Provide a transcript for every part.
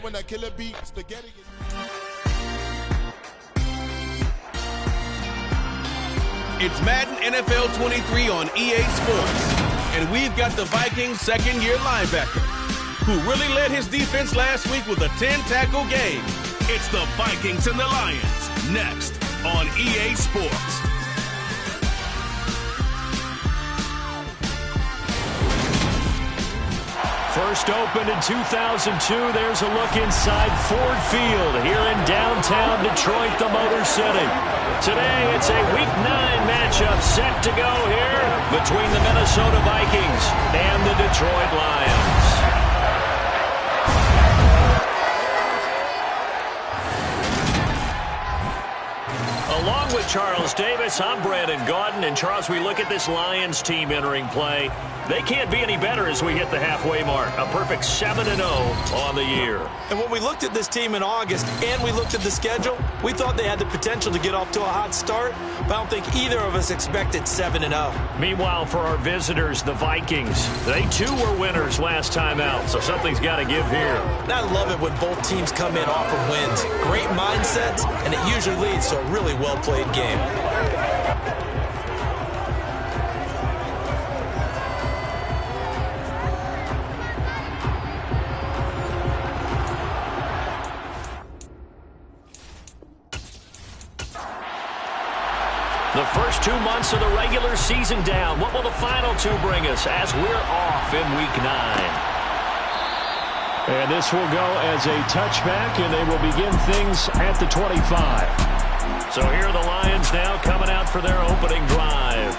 when that killer beat spaghetti. It's Madden NFL 23 on EA Sports. And we've got the Vikings' second-year linebacker, who really led his defense last week with a 10-tackle game. It's the Vikings and the Lions, next on EA Sports. First opened in 2002, there's a look inside Ford Field here in downtown Detroit, the Motor City. Today, it's a Week 9 matchup set to go here between the Minnesota Vikings and the Detroit Lions. Along with Charles Davis, I'm Brandon Gaudin. And Charles, we look at this Lions team entering play. They can't be any better as we hit the halfway mark. A perfect 7-0 on the year. And when we looked at this team in August and we looked at the schedule, we thought they had the potential to get off to a hot start, but I don't think either of us expected 7-0. Meanwhile, for our visitors, the Vikings, they too were winners last time out, so something's got to give here. And I love it when both teams come in off of wins. Great mindsets, and it usually leads to a really well-played game. The first 2 months of the regular season down. What will the final 2 bring us as we're off in Week 9? And this will go as a touchback, and they will begin things at the 25. So here are the Lions now coming out for their opening drive.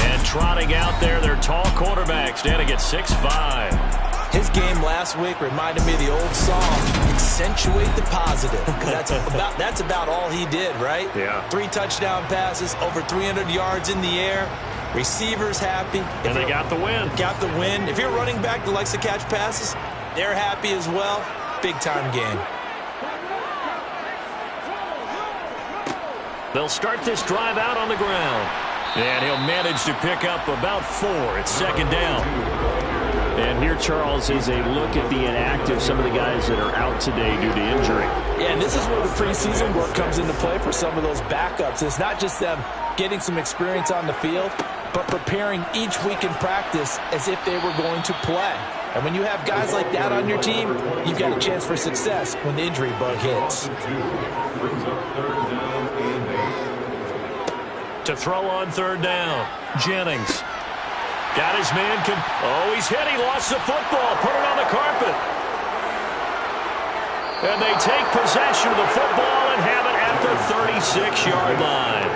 And trotting out there, their tall quarterback standing at 6'5". His game last week reminded me of the old song, accentuate the positive. That's about all he did, right? Yeah. 3 touchdown passes, over 300 yards in the air. Receivers happy. And they got the win. Got the win. If you're running back that likes to catch passes, they're happy as well. Big-time game. They'll start this drive out on the ground. And he'll manage to pick up about 4. It's second down. And here, Charles, is a look at the inactive, some of the guys that are out today due to injury. Yeah, and this is where the preseason work comes into play for some of those backups. It's not just them getting some experience on the field, but preparing each week in practice as if they were going to play. And when you have guys like that on your team, you've got a chance for success when the injury bug hits. To throw on third down, Jennings. Got his man. He's hit. He lost the football. Put it on the carpet. And they take possession of the football and have it at the 36-yard line.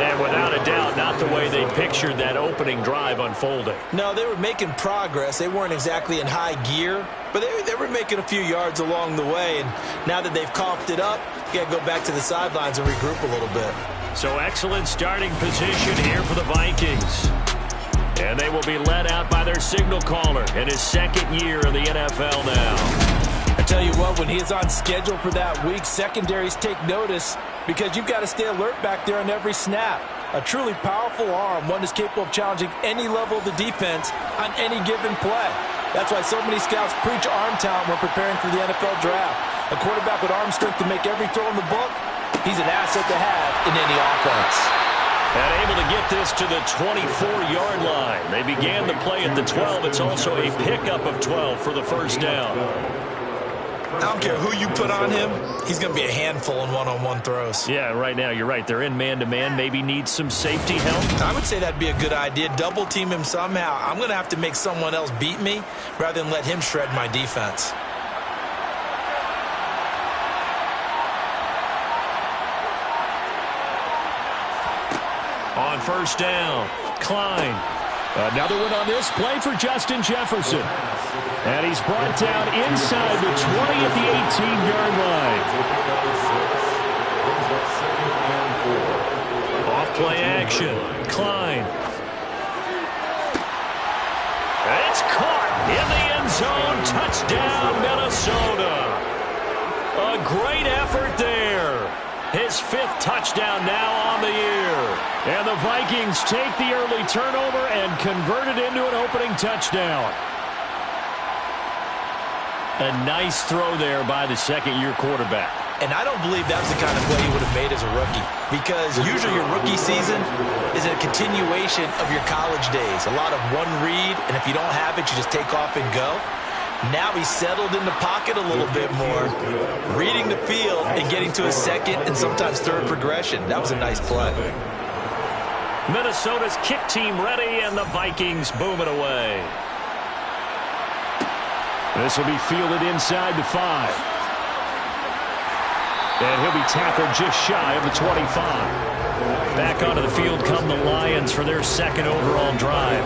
And without a doubt, not the way they pictured that opening drive unfolding. No, they were making progress. They weren't exactly in high gear, but they were making a few yards along the way. And now that they've coughed it up, you got to go back to the sidelines and regroup a little bit. So excellent starting position here for the Vikings. And they will be led out by their signal caller in his second year in the NFL now. I tell you what, when he is on schedule for that week, secondaries take notice because you've got to stay alert back there on every snap. A truly powerful arm, one is capable of challenging any level of the defense on any given play. That's why so many scouts preach arm talent when preparing for the NFL draft. A quarterback with arm strength to make every throw in the book, he's an asset to have in any offense. And able to get this to the 24-yard line. They began the play at the 12. It's also a pickup of 12 for the first down. I don't care who you put on him, he's going to be a handful in one-on-one throws. Yeah, right now, you're right. They're in man-to-man. Maybe needs some safety help. I would say that'd be a good idea. Double team him somehow. I'm going to have to make someone else beat me rather than let him shred my defense. On first down, Klein. Another one on this play for Justin Jefferson. And he's brought down inside the 20 at the 18-yard line. Off play action, Klein. It's caught in the end zone. Touchdown, Minnesota. A great effort there. His 5th touchdown now on the year. And the Vikings take the early turnover and convert it into an opening touchdown. A nice throw there by the second-year quarterback. And I don't believe that was the kind of play he would have made as a rookie, because usually your rookie season is a continuation of your college days. A lot of one read, and if you don't have it, you just take off and go. Now he's settled in the pocket a little bit more, reading the field and getting to his second and sometimes third progression. That was a nice play. Minnesota's kick team ready, and the Vikings boom it away. This will be fielded inside the 5. And he'll be tackled just shy of the 25. Back onto the field come the Lions for their second overall drive.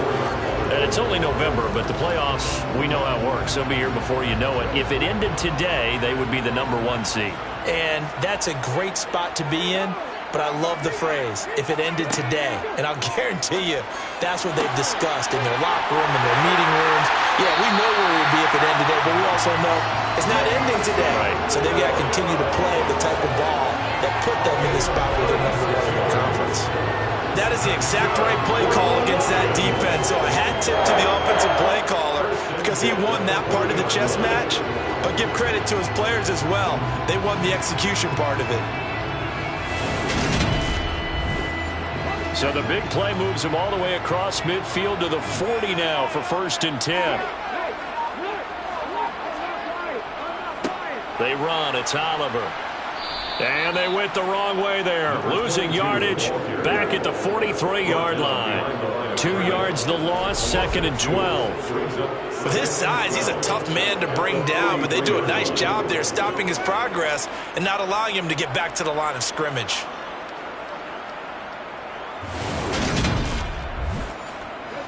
And it's only November, but the playoffs, we know how it works. They'll be here before you know it. If it ended today, they would be the #1 seed. And that's a great spot to be in. But I love the phrase, if it ended today. And I'll guarantee you, that's what they've discussed in their locker room, in their meeting rooms. Yeah, we know where it would be if it ended today, but we also know it's not ending today. Right. So they've got to continue to play the type of ball that put them in this spot where they're #1 in the conference. That is the exact right play call against that defense. So a hat tip to the offensive play caller because he won that part of the chess match. But give credit to his players as well. They won the execution part of it. So the big play moves him all the way across midfield to the 40 now for 1st and 10. They run. It's Oliver. And they went the wrong way there. Losing yardage back at the 43-yard line. 2 yards the loss, 2nd and 12. With his size, he's a tough man to bring down, but they do a nice job there stopping his progress and not allowing him to get back to the line of scrimmage.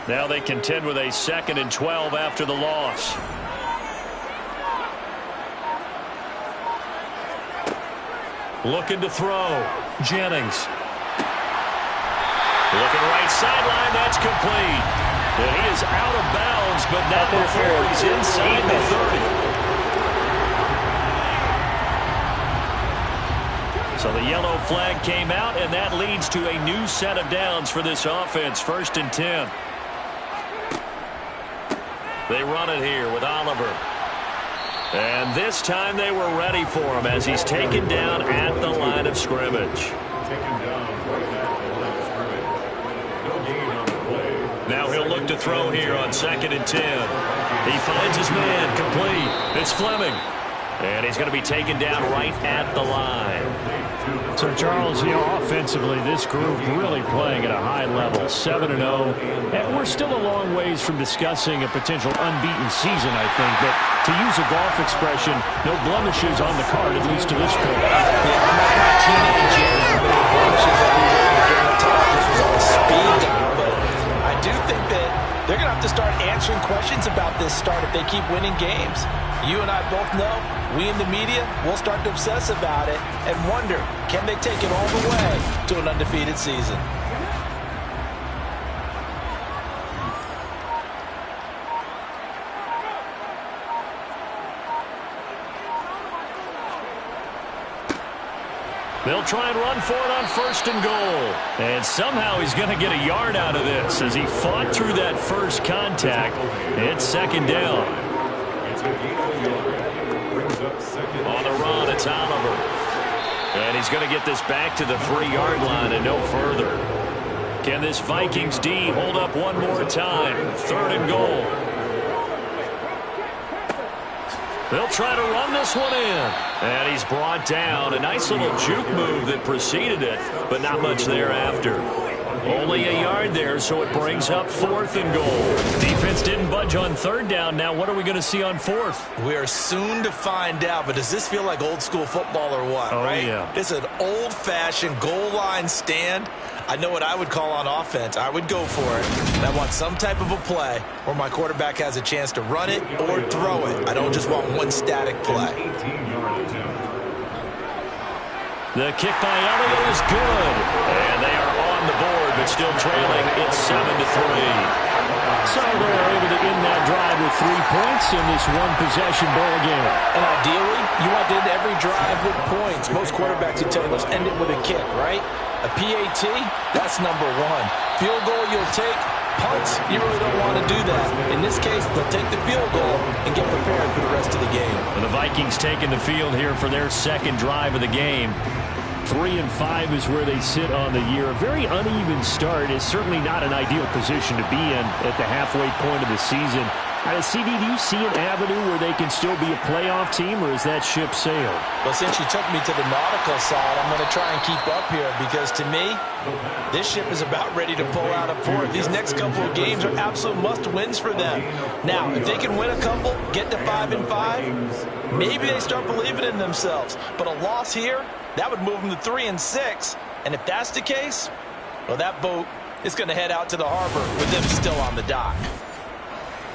Now they contend with a 2nd and 12 after the loss. Looking to throw. Jennings. Looking right sideline. That's complete. And he is out of bounds, but not before he's inside the 30. So the yellow flag came out, and that leads to a new set of downs for this offense. 1st and 10. They run it here with Oliver. And this time they were ready for him as he's taken down at the line of scrimmage. Now he'll look to throw here on 2nd and 10. He finds his man complete. It's Fleming. And he's going to be taken down right at the line. So, Charles, offensively, this group really playing at a high level, 7-0. And we're still a long ways from discussing a potential unbeaten season, I think. But to use a golf expression, no blemishes on the card, at least to this point. Yeah, I'm not my teenage years. Blemishes everywhere during the time. This was all speed down. But I do think that they're going to have to start answering questions about this start if they keep winning games. You and I both know, we in the media, will start to obsess about it and wonder, can they take it all the way to an undefeated season? They'll try and run for it on 1st and goal. And somehow he's going to get a yard out of this as he fought through that first contact. It's 2nd down. On the run, it's Oliver. And he's going to get this back to the 3-yard line and no further. Can this Vikings D hold up one more time? 3rd and goal. They'll try to run this one in. And he's brought down. A nice little juke move that preceded it, but not much thereafter. Only a yard there, so it brings up 4th and goal. Defense didn't budge on 3rd down. Now what are we going to see on 4th? We are soon to find out, but does this feel like old school football or what, right? Yeah. It's an old-fashioned goal line stand. I know what I would call on offense. I would go for it. And I want some type of a play where my quarterback has a chance to run it or throw it. I don't just want one static play. The kick by Elliott is good. And they are on the board, but still trailing. It's 7-3. So they're able to end that drive with 3 points in this one-possession ball game. And ideally, you want to end every drive with points. Most quarterbacks would tell you, let's end it with a kick, right? A PAT, that's #1. Field goal you'll take, punts, you really don't want to do that. In this case, they'll take the field goal and get prepared for the rest of the game. Well, the Vikings taking the field here for their second drive of the game. 3-5 is where they sit on the year. A very uneven start is certainly not an ideal position to be in at the halfway point of the season. CD, do you see an avenue where they can still be a playoff team, or is that ship sailed? Well, since you took me to the nautical side, I'm going to try and keep up here because, to me, this ship is about ready to pull out of port. These next couple of games are absolute must-wins for them. Now, if they can win a couple, get to 5-5, maybe they start believing in themselves. But a loss here, that would move them to 3-6. And if that's the case, well, that boat is going to head out to the harbor with them still on the dock.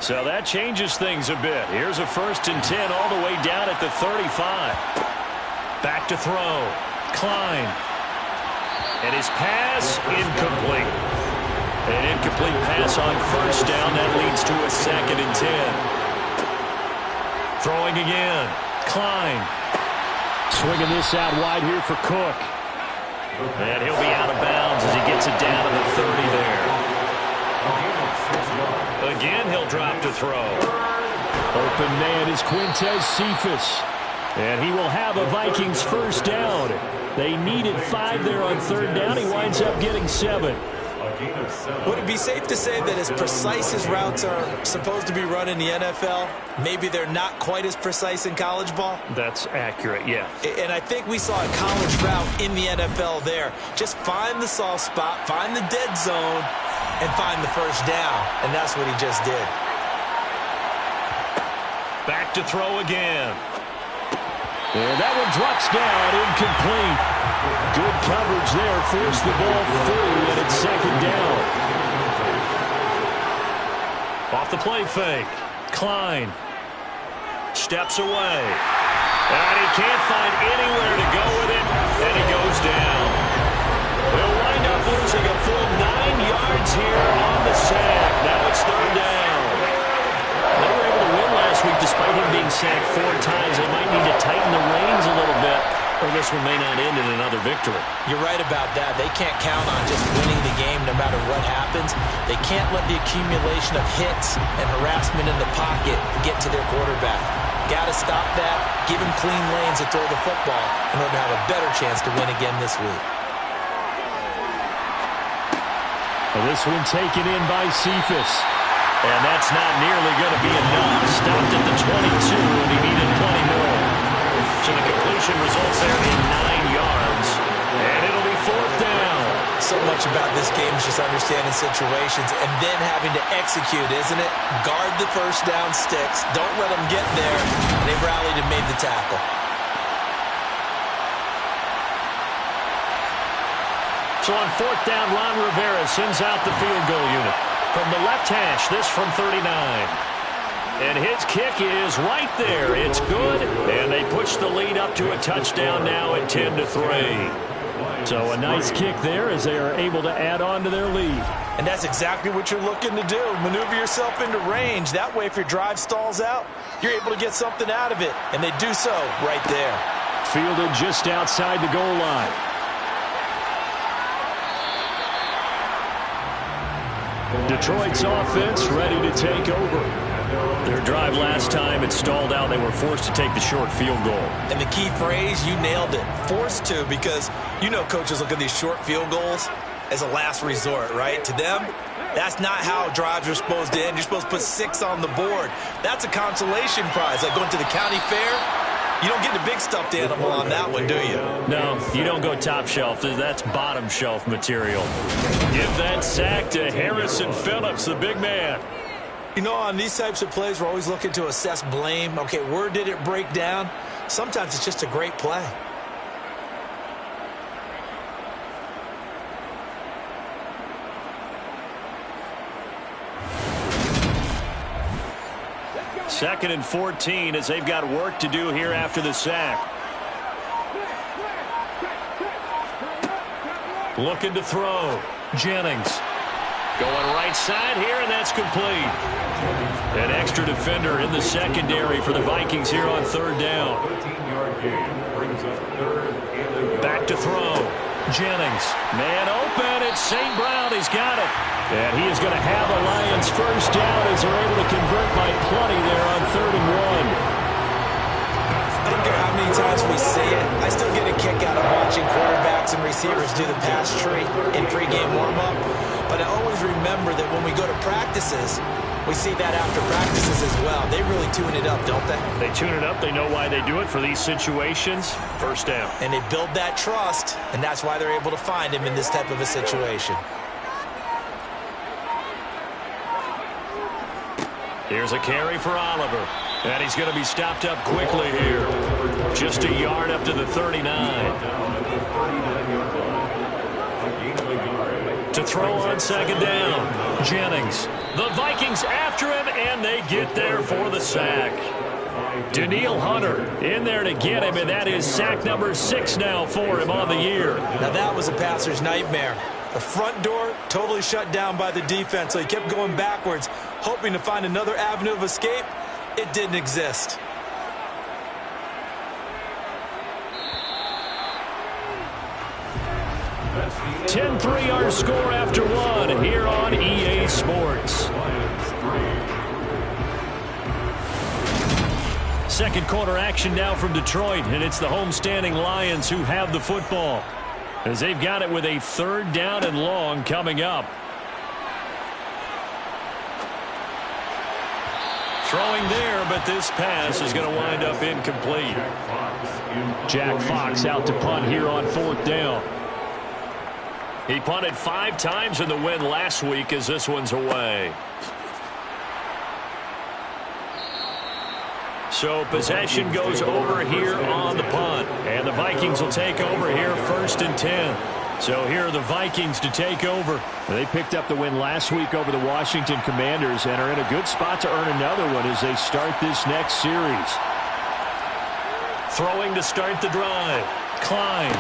So that changes things a bit. Here's a 1st and 10 all the way down at the 35. Back to throw. Klein. And his pass incomplete. An incomplete pass on 1st down. That leads to a 2nd and 10. Throwing again. Klein. Swinging this out wide here for Cook. And he'll be out of bounds as he gets it down to the 30 there. Again, he'll drop to throw. Open man is Quintez Cephus. And he will have a Vikings 1st down. They needed 5 there on 3rd down. He winds up getting 7. Would it be safe to say that as precise as routes are supposed to be run in the NFL, maybe they're not quite as precise in college ball? That's accurate, yeah. And I think we saw a college route in the NFL there. Just find the soft spot, find the dead zone, and find the 1st down. And that's what he just did. Back to throw again. And that one drops down, incomplete. Good coverage there, forced the ball through, and it's 2nd down. Off the play fake. Klein steps away. And he can't find anywhere to go with it, and he goes down. They'll wind up losing a full 9 yards here on the sack. Now it's 3rd down. They were able to win last week despite him being sacked 4 times. They might need to tighten the reins a little bit, or this one may not end in another victory. You're right about that. They can't count on just winning the game no matter what happens. They can't let the accumulation of hits and harassment in the pocket get to their quarterback. Got to stop that, give him clean lanes to throw the football in order to have a better chance to win again this week. Well, this one taken in by Cephus. And that's not nearly going to be enough. Stopped at the 22, and he needed plenty more. So the completion results there in 9 yards. And it'll be 4th down. So much about this game is just understanding situations and then having to execute, isn't it? Guard the 1st down sticks. Don't let them get there. And they rallied and made the tackle. So on 4th down, Ron Rivera sends out the field goal unit. From the left hash, this from 39. And his kick is right there. It's good. And they push the lead up to a touchdown now at 10-3. So a nice kick there as they are able to add on to their lead. And that's exactly what you're looking to do. Maneuver yourself into range. That way, if your drive stalls out, you're able to get something out of it. And they do so right there. Fielded just outside the goal line. Detroit's offense ready to take over. Their drive last time, it stalled out. They were forced to take the short field goal. And the key phrase, you nailed it, forced to, because you know coaches look at these short field goals as a last resort, right? To them, that's not how drives are supposed to end. You're supposed to put 6 on the board. That's a consolation prize, like going to the county fair. You don't get the big stuffed animal on that one, do you? No, you don't go top shelf. That's bottom shelf material. Give that sack to Harrison Phillips, the big man. You know, on these types of plays, we're always looking to assess blame. Okay, where did it break down? Sometimes it's just a great play. Second and 14 as they've got work to do here after the sack. Looking to throw. Jennings. Going right side here, and that's complete. An extra defender in the secondary for the Vikings here on 3rd down. Back to throw. Jennings, man open. It's St. Brown. He's got it. And he is going to have the Lions first down as they're able to convert by plenty there on 3rd and 1. I don't care how many times we see it, I still get a kick out of watching quarterbacks and receivers do the pass tree in pregame warm-up. But I always remember that when we go to practices, we see that after practices as well. They really tune it up, don't they? They tune it up. They know why they do it for these situations. First down. And they build that trust, and that's why they're able to find him in this type of a situation. Here's a carry for Oliver. And he's going to be stopped up quickly here. Just a yard up to the 39. To throw on 2nd down. Jennings. The Vikings after him, and they get there for the sack. Danielle Hunter in there to get him, and that is sack number 6 now for him on the year. Now that was a passer's nightmare. The front door totally shut down by the defense, so he kept going backwards, hoping to find another avenue of escape. It didn't exist. (10-3) our score after 1 here on EA Sports. Second quarter action now from Detroit, and it's the homestanding Lions who have the football as they've got it with a 3rd down and long coming up. Throwing there, but this pass is going to wind up incomplete. Jack Fox out to punt here on 4th down. He punted 5 times in the win last week as this one's away. So possession goes over here on the punt. And the Vikings will take over here 1st and 10. So here are the Vikings to take over. They picked up the win last week over the Washington Commanders and are in a good spot to earn another one as they start this next series. Throwing to start the drive. Klein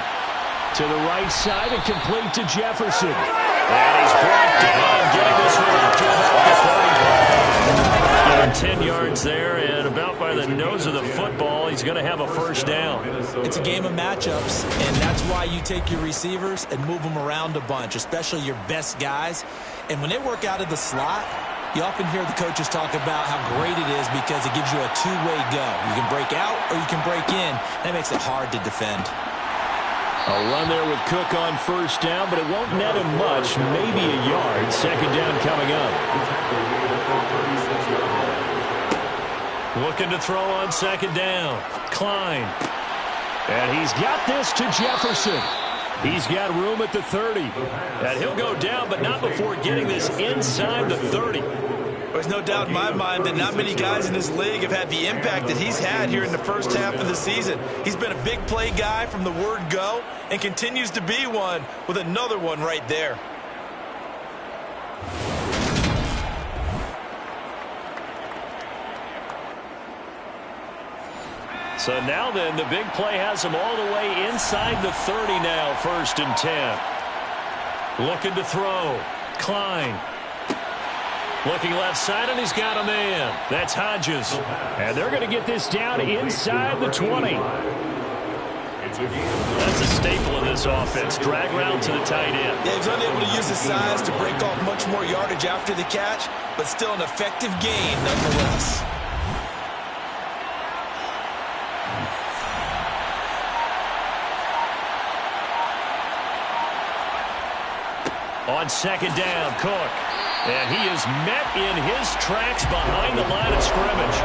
to the right side and complete to Jefferson. And he's brought down, getting this one up to about the 35. 10 yards there and about by the nose of the football. He's going to have a first down. It's a game of matchups, and that's why you take your receivers and move them around a bunch, especially your best guys. And when they work out of the slot, you often hear the coaches talk about how great it is because it gives you a two-way go. You can break out or you can break in. That makes it hard to defend. A run there with Cook on first down, but it won't net him much, maybe a yard. 2nd down coming up. Looking to throw on 2nd down. Klein. And he's got this to Jefferson. He's got room at the 30. And he'll go down, but not before getting this inside the 30. There's no doubt in my mind that not many guys in this league have had the impact that he's had here in the first half of the season. He's been a big play guy from the word go and continues to be one with another one right there. So now then, the big play has him all the way inside the 30 now, 1st and 10. Looking to throw. Klein. Looking left side, and he's got a man. That's Hodges. And they're going to get this down inside the 20. That's a staple of this offense. Drag route to the tight end. Yeah, he's unable to use his size to break off much more yardage after the catch, but still an effective gain nonetheless. On 2nd down, Cook. And he is met in his tracks behind the line of scrimmage.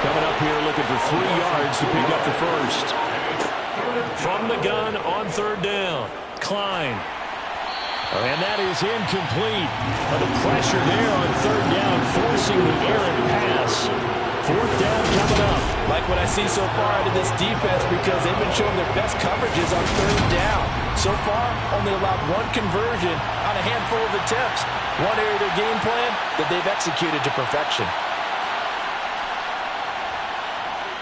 Coming up here looking for 3 yards to pick up the first. From the gun on 3rd down, Klein. And that is incomplete. The pressure there on 3rd down, forcing the errant pass. 4th down coming up. Like what I see so far out of this defense because they've been showing their best coverages on 3rd down. So far, only allowed 1 conversion on a handful of attempts. One area of their game plan that they've executed to perfection.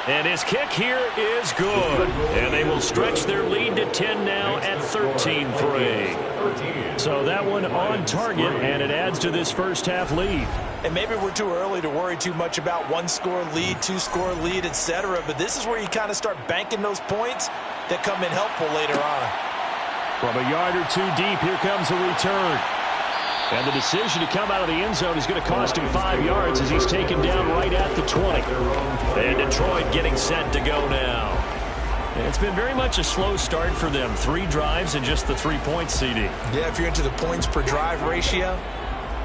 And his kick here is good. And they will stretch their lead to 10 now at 13-3. So that one on target, and it adds to this first half lead. And maybe we're too early to worry too much about 1-score lead, 2-score lead, etc. But this is where you kind of start banking those points that come in helpful later on. From a yard or two deep, here comes a return. And the decision to come out of the end zone is going to cost him 5 yards as he's taken down right at the 20. And Detroit getting set to go now. And it's been very much a slow start for them. 3 drives and just the 3 points, CD. Yeah, if you're into the points per drive ratio,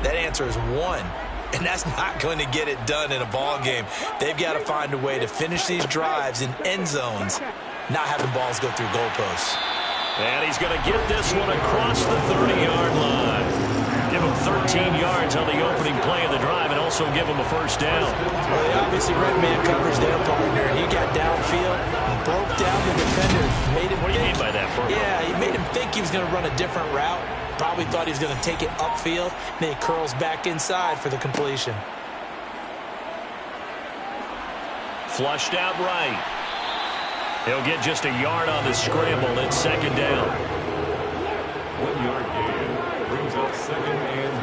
that answer is 1. And that's not going to get it done in a ball game. They've got to find a way to finish these drives in end zones, not having balls go through goalposts. And he's going to get this one across the 30-yard line. Give him 13 yards on the opening play of the drive and also give him a first down. Well, they obviously read man coverage their partner, and he got downfield and broke down the defender. Made him what do you mean by that, Burko? Yeah, he made him think he was going to run a different route. Probably thought he was going to take it upfield. Then he curls back inside for the completion. Flushed out right. He'll get just a yard on the scramble. It's second down. 1 yard gain. Brings up second and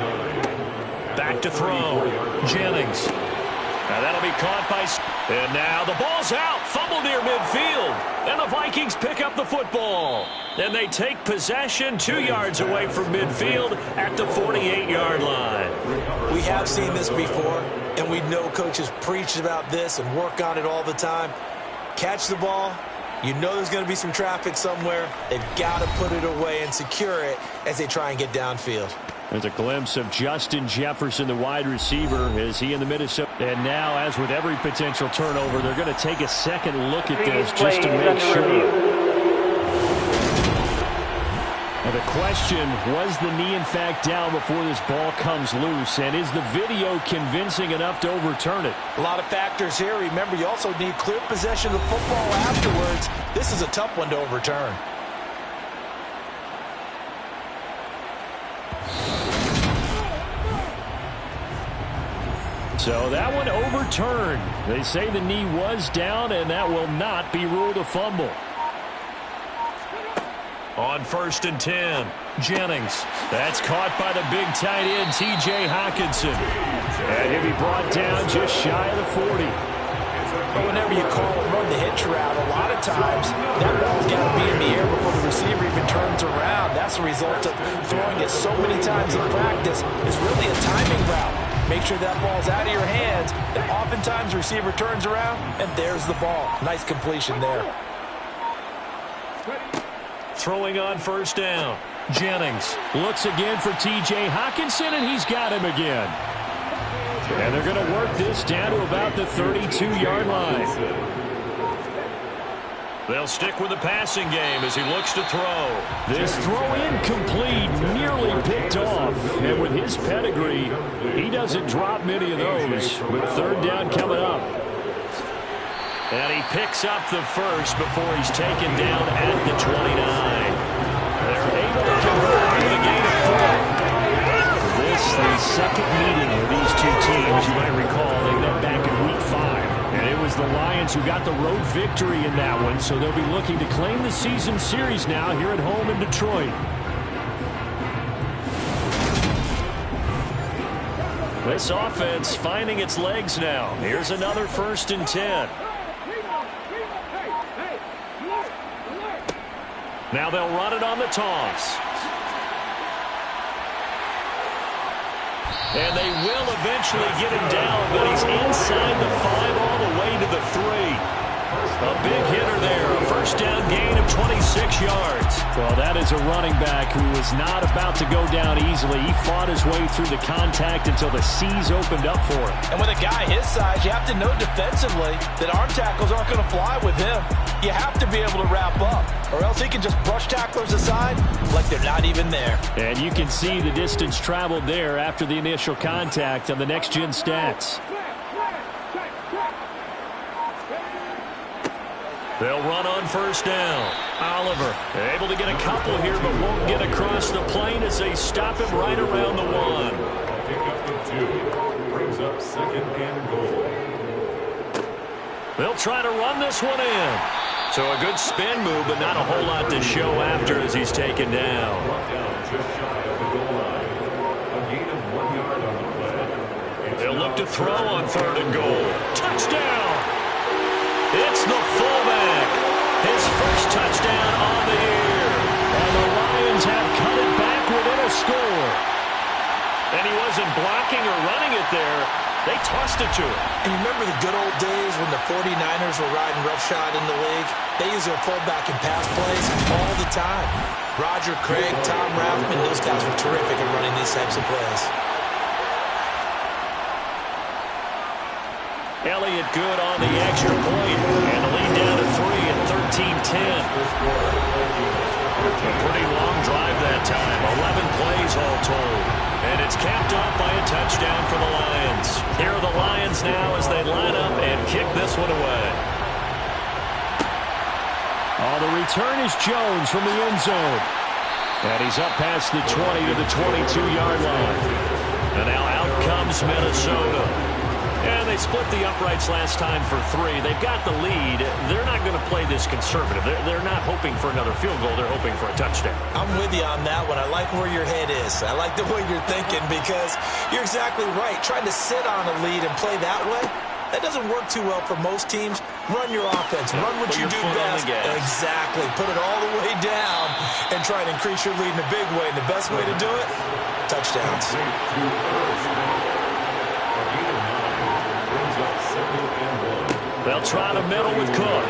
9. Back to throw. Jennings. Now that'll be caught by... And now the ball's out. Fumble near midfield. And the Vikings pick up the football. Then they take possession 2 yards away from midfield at the 48-yard line. We have seen this before, and we know coaches preach about this and work on it all the time. Catch the ball. You know there's going to be some traffic somewhere. They've got to put it away and secure it as they try and get downfield. There's a glimpse of Justin Jefferson, the wide receiver, as he in the Minnesota. And now, as with every potential turnover, they're going to take a second look at this just to make sure. And the question, was the knee in fact down before this ball comes loose? And is the video convincing enough to overturn it? A lot of factors here. Remember, you also need clear possession of the football afterwards. This is a tough one to overturn. So that one overturned. They say the knee was down, and that will not be ruled a fumble. On 1st and 10, Jennings. That's caught by the big tight end, T.J. Hockenson. And he'll be brought down just shy of the 40. But whenever you call and run the hitch route, a lot of times that ball's got to be in the air before the receiver even turns around. That's the result of throwing it so many times in practice. It's really a timing route. Make sure that ball's out of your hands. And oftentimes the receiver turns around, and there's the ball. Nice completion there. Throwing on 1st down. Jennings looks again for T.J. Hockenson, and he's got him again. And they're going to work this down to about the 32-yard line. They'll stick with the passing game as he looks to throw. This throw incomplete, nearly picked off. And with his pedigree, he doesn't drop many of those. With 3rd down coming up. And he picks up the first before he's taken down at the 29. They're able to convert with a gain of 4. This, the second meeting of these two teams, you might recall, they met back in Week 5. And it was the Lions who got the road victory in that one, so they'll be looking to claim the season series now here at home in Detroit. This offense finding its legs now. Here's another 1st and 10. Now they'll run it on the toss. And they will eventually get him down, but he's inside the 5 all the way to the 3. A big hitter there. A 1st down gain of 26 yards. Well, that is a running back who was not about to go down easily. He fought his way through the contact until the C's opened up for him. And with a guy his size, you have to know defensively that arm tackles aren't going to fly with him. You have to be able to wrap up, or else he can just brush tacklers aside like they're not even there. And you can see the distance traveled there after the initial contact on the next-gen stats. They'll run on 1st down. Oliver able to get a couple here, but won't get across the plane as they stop him right around the 1. Pick up the 2. Brings up 2nd and goal. They'll try to run this one in. So a good spin move, but not a whole lot to show after as he's taken down. Brought down just shy of the goal line. A gain of 1 yard on the play. They'll look to throw on 3rd and goal. Touchdown! It's the fullback. His first touchdown on the year. And the Lions faking or running it there. They tossed it to him. And you remember the good old days when the 49ers were riding roughshod in the league? They used their fullback and pass plays all the time. Roger Craig, Tom Rathman, those guys were terrific at running these types of plays. Elliott good on the extra point. And the lead down to 3 at 13-10. A pretty long drive that time. 11 plays all told. And it's capped off by a touchdown for the Lions. Here are the Lions now as they line up and kick this one away. Oh, the return is Jones from the end zone. And he's up past the 20 to the 22-yard line. And now out comes Minnesota. And they split the uprights last time for 3. They've got the lead. They're not going to play this conservative. They're not hoping for another field goal. They're hoping for a touchdown. I'm with you on that one. I like where your head is. I like the way you're thinking because you're exactly right. Trying to sit on a lead and play that way, that doesn't work too well for most teams. Run your offense. Run what you do best. Exactly. Put it all the way down and try and increase your lead in a big way. And the best way to do it, touchdowns. They'll try the middle with Cook.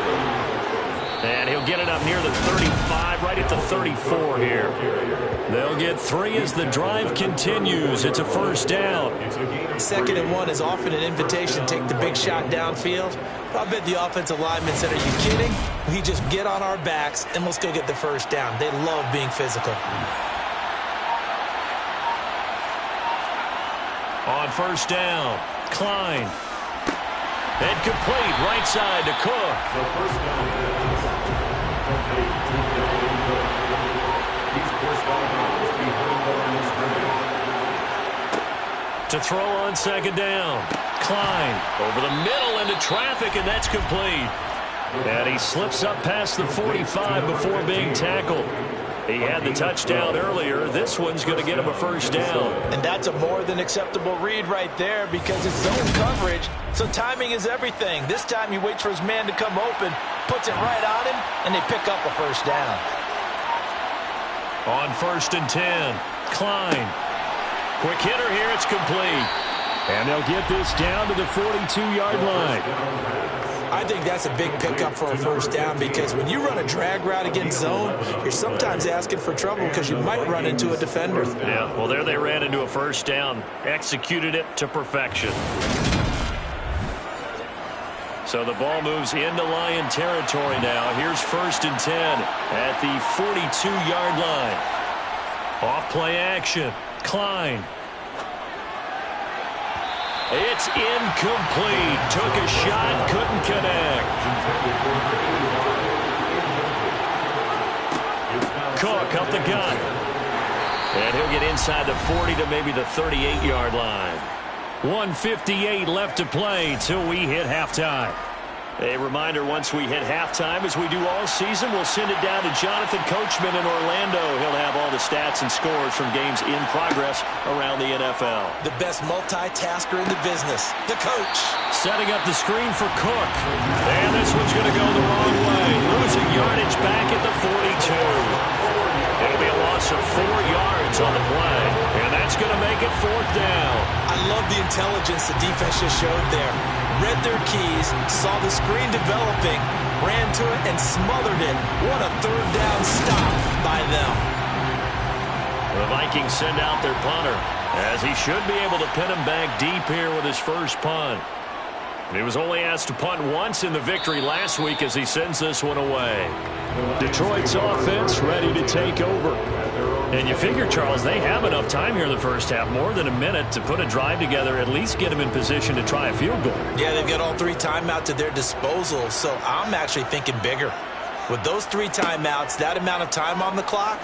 And he'll get it up near the 35, right at the 34 here. They'll get 3 as the drive continues. It's a first down. 2nd and 1 is often an invitation to take the big shot downfield. I bet the offensive lineman said, are you kidding? We just get on our backs and let's go get the first down. They love being physical. On first down, Klein. And complete, right side to Cook. The first down is complete to Delvin Cook. He's forced 5 yards behind the line of scrimmage. To throw on 2nd down. Klein over the middle into traffic, and that's complete. And he slips up past the 45 before being tackled. He had the touchdown earlier. This one's going to get him a first down. And that's a more than acceptable read right there because it's zone coverage, so timing is everything. This time he waits for his man to come open, puts it right on him, and they pick up a first down. On 1st and 10, Klein. Quick hitter here, it's complete. And they'll get this down to the 42-yard line. I think that's a big pickup for a first down because when you run a drag route against zone, you're sometimes asking for trouble because you might run into a defender. Yeah, well, there they ran into a first down. Executed it to perfection. So the ball moves into Lion territory now. Here's 1st and 10 at the 42-yard line. Off play action. Klein. It's incomplete. Took a shot, couldn't connect. Cook up the gut. And he'll get inside the 40 to maybe the 38-yard line. 1:58 left to play till we hit halftime. A reminder, once we hit halftime, as we do all season, we'll send it down to Jonathan Coachman in Orlando. He'll have all the stats and scores from games in progress around the NFL. The best multitasker in the business, the coach. Setting up the screen for Cook. And this one's going to go the wrong way. Losing yardage back at the 42. It'll be a loss of 4 yards on the play. And that's going to make it 4th down. I love the intelligence the defense just showed there. Read their keys, saw the screen developing, ran to it, and smothered it. What a 3rd down stop by them. The Vikings send out their punter, as he should be able to pin him back deep here with his first punt. He was only asked to punt once in the victory last week as he sends this one away. Detroit's offense ready to take over. And you figure, Charles, they have enough time here in the first half, more than a minute, to put a drive together, at least get them in position to try a field goal. Yeah, they've got all 3 timeouts at their disposal, so I'm actually thinking bigger. With those 3 timeouts, that amount of time on the clock,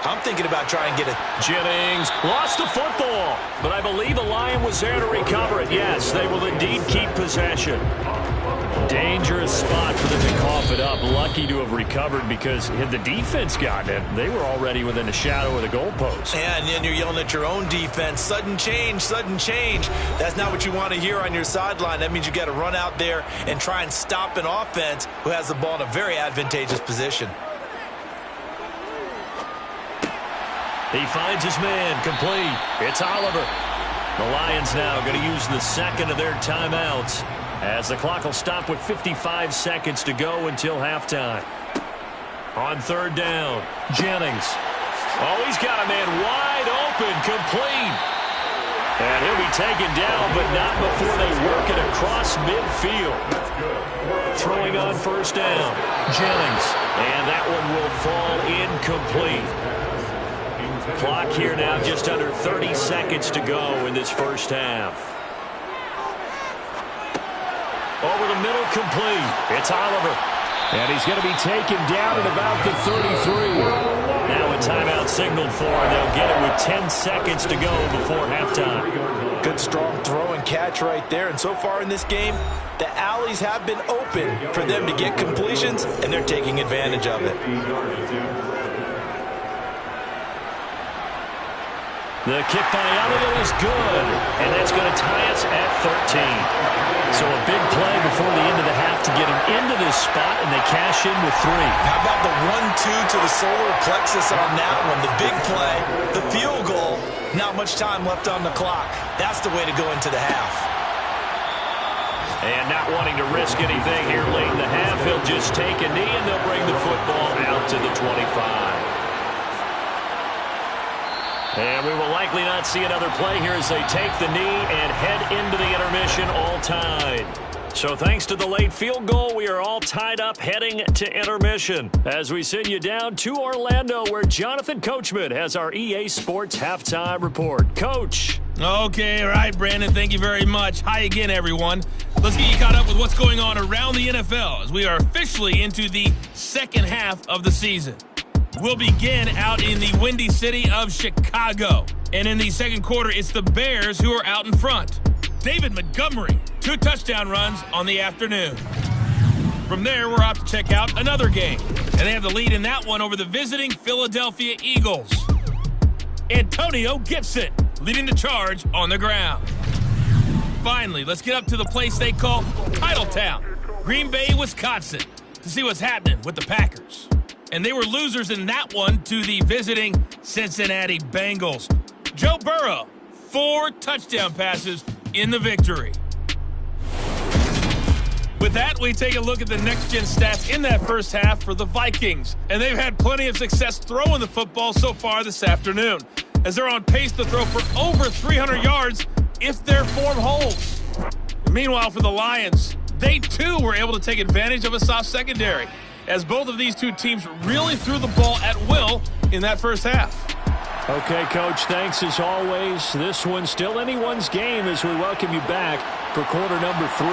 I'm thinking about trying to get it. Jennings lost the football, but I believe a Lion was there to recover it. Yes, they will indeed keep possession. Dangerous spot for them to cough it up. Lucky to have recovered because had the defense gotten it, they were already within the shadow of the goalpost. Yeah, and then you're yelling at your own defense. Sudden change, sudden change. That's not what you want to hear on your sideline. That means you got to run out there and try and stop an offense who has the ball in a very advantageous position. He finds his man, complete. It's Oliver. The Lions now going to use the second of their timeouts as the clock will stop with 55 seconds to go until halftime. On third down, Jennings. Oh, he's got a man wide open, complete. And he'll be taken down, but not before they work it across midfield. Throwing on first down, Jennings. And that one will fall incomplete. Clock here now just under 30 seconds to go in this first half. Over the middle, complete. It's Oliver. And he's going to be taken down at about the 33. Now a timeout signaled for, and they'll get it with 10 seconds to go before halftime. Good strong throw and catch right there. And so far in this game, the alleys have been open for them to get completions, and they're taking advantage of it. The kick by Elliott is good, and that's going to tie us at 13. So a big play before the end of the half to get them into this spot, and they cash in with 3. How about the 1-2 to the solar plexus on that one? The big play, the field goal, not much time left on the clock. That's the way to go into the half. And not wanting to risk anything here late in the half, he'll just take a knee, and they'll bring the football out to the 25. And we will likely not see another play here as they take the knee and head into the intermission all tied. So thanks to the late field goal, we are all tied up heading to intermission as we send you down to Orlando where Jonathan Coachman has our EA Sports halftime report. Coach. Okay, all right, Brandon, thank you very much. Hi again, everyone. Let's get you caught up with what's going on around the NFL as we are officially into the second half of the season. We'll begin out in the windy city of Chicago. And in the second quarter, it's the Bears who are out in front. David Montgomery, 2 touchdown runs on the afternoon. From there, we're off to check out another game. And they have the lead in that one over the visiting Philadelphia Eagles. Antonio Gibson leading the charge on the ground. Finally, let's get up to the place they call Titletown, Green Bay, Wisconsin, to see what's happening with the Packers. And they were losers in that one to the visiting Cincinnati Bengals. Joe Burrow, 4 touchdown passes in the victory. With that, we take a look at the next-gen stats in that first half for the Vikings. And they've had plenty of success throwing the football so far this afternoon, as they're on pace to throw for over 300 yards if their form holds. Meanwhile, for the Lions, they too were able to take advantage of a soft secondary, as both of these two teams really threw the ball at will in that first half. Okay, Coach, thanks as always. This one's still anyone's game as we welcome you back for quarter number 3.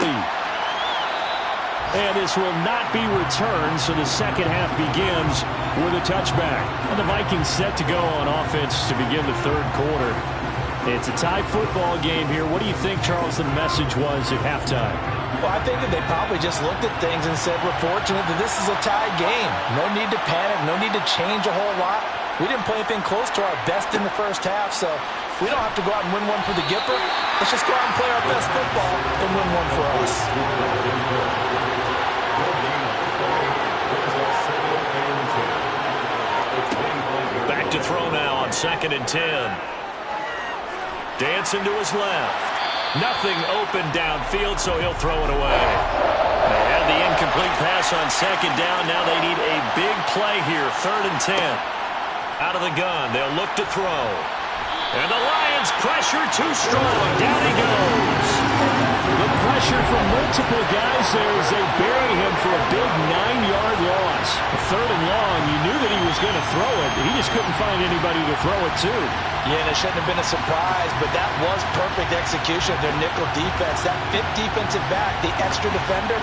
And this will not be returned, so the second half begins with a touchback. And the Vikings set to go on offense to begin the third quarter. It's a tie football game here. What do you think, Charles, the message was at halftime? Well, I think that they probably just looked at things and said, we're fortunate that this is a tie game. No need to panic, no need to change a whole lot. We didn't play anything close to our best in the first half, so we don't have to go out and win one for the Gipper. Let's just go out and play our best football and win one for us. Back to throw now on 2nd and 10. Dancing to his left. Nothing open downfield, so he'll throw it away. They had the incomplete pass on 2nd down. Now they need a big play here, 3rd and 10. Out of the gun, they'll look to throw. And the Lions pressure too strong. Down he goes. The pressure from multiple guys there as they bury him for a big 9-yard loss. 3rd and long, you knew that he was going to throw it. He just couldn't find anybody to throw it to. Yeah, and it shouldn't have been a surprise, but that was perfect execution of their nickel defense. That 5th defensive back, the extra defender,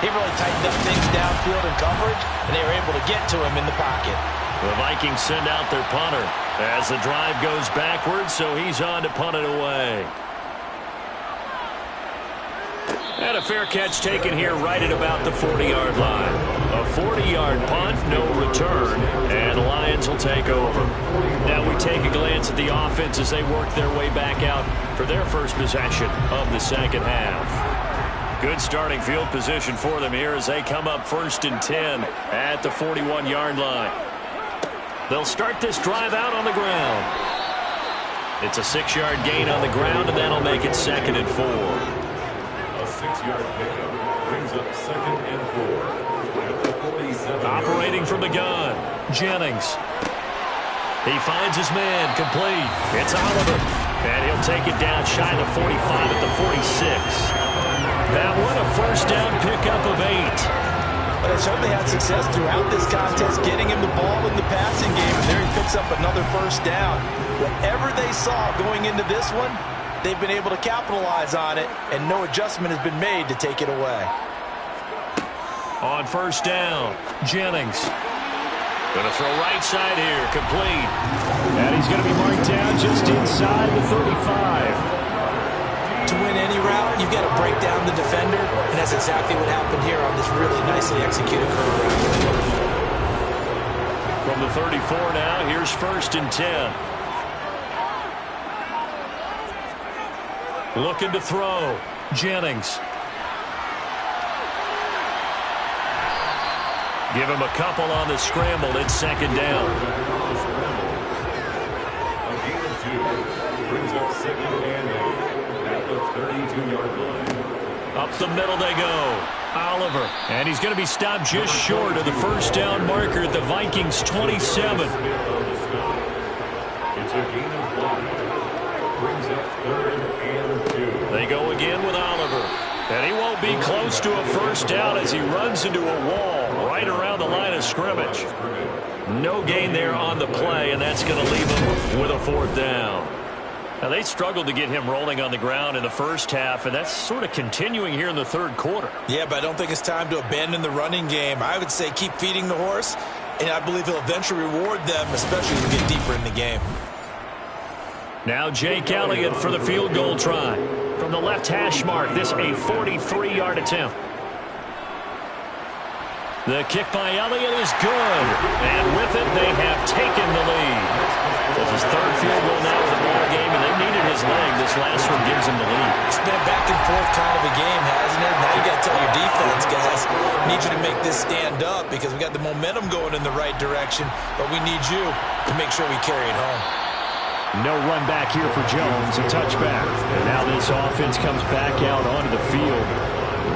he really tightened up things downfield in coverage, and they were able to get to him in the pocket. The Vikings send out their punter as the drive goes backwards, so he's on to punt it away. And a fair catch taken here right at about the 40-yard line. A 40-yard punt, no return, and the Lions will take over. Now we take a glance at the offense as they work their way back out for their first possession of the second half. Good starting field position for them here as they come up 1st and 10 at the 41-yard line. They'll start this drive out on the ground. It's a 6-yard gain on the ground, and that'll make it 2nd and 4. A 6-yard pickup brings up 2nd and 4 at the 47. Operating from the gun, Jennings. He finds his man, complete. It's Oliver, and he'll take it down shy of the 45 at the 46. That one a first down pickup of 8. But they certainly had success throughout this contest, getting him the ball in the passing game, and there he picks up another first down. Whatever they saw going into this one, they've been able to capitalize on it, and no adjustment has been made to take it away. On first down, Jennings. Going to throw right side here, complete. And he's going to be marked down just inside the 35. To win any route, you've got to break down the defender, and that's exactly what happened here on this really nicely executed curl route. From the 34 now, here's 1st and 10. Looking to throw, Jennings. Give him a couple on the scramble. It's 2nd down. A gain of 2 brings up 2nd and 8. At the 32-yard line. Up the middle they go. Oliver. And he's going to be stopped just short of the first down marker at the Vikings 27. It's a gain of 1. Brings up 3rd and 2. They go again with Oliver. And he won't be close to a first down as he runs into a wall right around the line of scrimmage. No gain there on the play, and that's going to leave him with a 4th down. Now, they struggled to get him rolling on the ground in the first half, and that's sort of continuing here in the 3rd quarter. Yeah, but I don't think it's time to abandon the running game. I would say keep feeding the horse, and I believe he'll eventually reward them, especially as we get deeper in the game. Now Jake Elliott for the field goal try. From the left hash mark, this a 43-yard attempt. The kick by Elliott is good, and with it, they have taken the lead. This is 3rd field goal now of the ball game, and they needed his leg. This last one gives them the lead. It's been a back-and-forth kind of a game, hasn't it? Now you got to tell your defense, guys, need you to make this stand up because we got the momentum going in the right direction, but we need you to make sure we carry it home. No run back here for Jones, a touchback. And now this offense comes back out onto the field.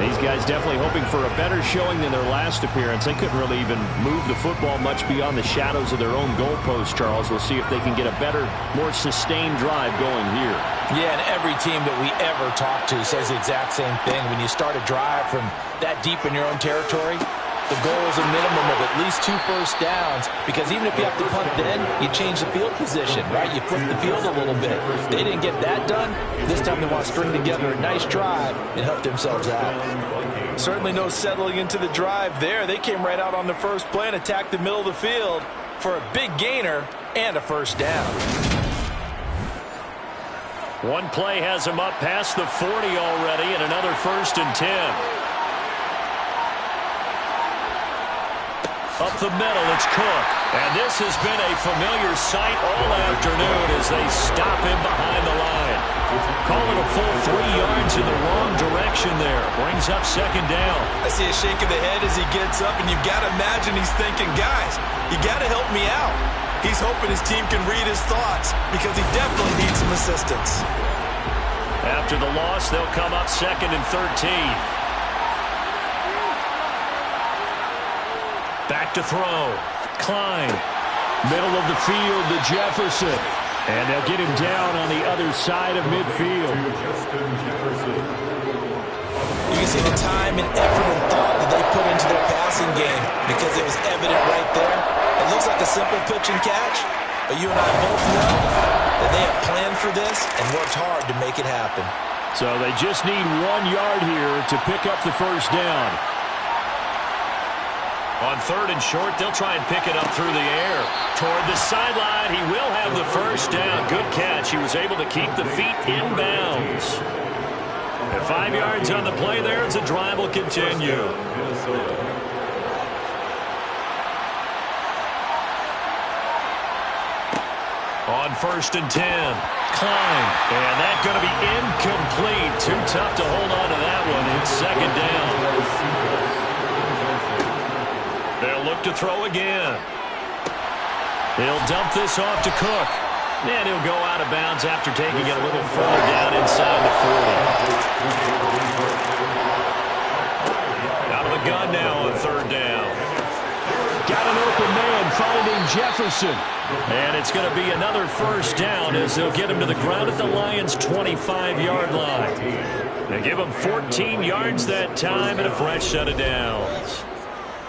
These guys definitely hoping for a better showing than their last appearance. They couldn't really even move the football much beyond the shadows of their own goalpost, Charles. We'll see if they can get a better, more sustained drive going here. Yeah, and every team that we ever talk to says the exact same thing. When you start a drive from that deep in your own territory, the goal is a minimum of at least 2 first downs, because even if you have to punt then, you change the field position, right? You flip the field a little bit. They didn't get that done. This time they want to string together a nice drive and help themselves out. Certainly no settling into the drive there. They came right out on the first play and attacked the middle of the field for a big gainer and a first down. One play has him up past the 40 already, and another 1st and 10. Up the middle, it's Cook. And this has been a familiar sight all afternoon as they stop him behind the line. Call it a full 3 yards in the wrong direction there. Brings up 2nd down. I see a shake of the head as he gets up, and you've got to imagine he's thinking, guys, you got to help me out. He's hoping his team can read his thoughts because he definitely needs some assistance. After the loss, they'll come up 2nd and 13. Back to throw. Klein. Middle of the field to Jefferson. And they'll get him down on the other side of midfield. You can see the time and effort and thought that they put into their passing game because it was evident right there. It looks like a simple pitch and catch, but you and I both know that they have planned for this and worked hard to make it happen. So they just need 1 yard here to pick up the first down. On 3rd and short, they'll try and pick it up through the air. Toward the sideline, he will have the first down. Good catch. He was able to keep the feet in bounds. And 5 yards on the play there as the drive will continue. On 1st and 10, Klein. And that's going to be incomplete. Too tough to hold on to that one. It's 2nd down. They'll look to throw again. They'll dump this off to Cook. And he'll go out of bounds after taking it a little further down inside the 40. Out of the gun now on third down. Got an open man finding Jefferson. And it's going to be another first down as they'll get him to the ground at the Lions' 25-yard line. They give him 14 yards that time and a fresh set of downs.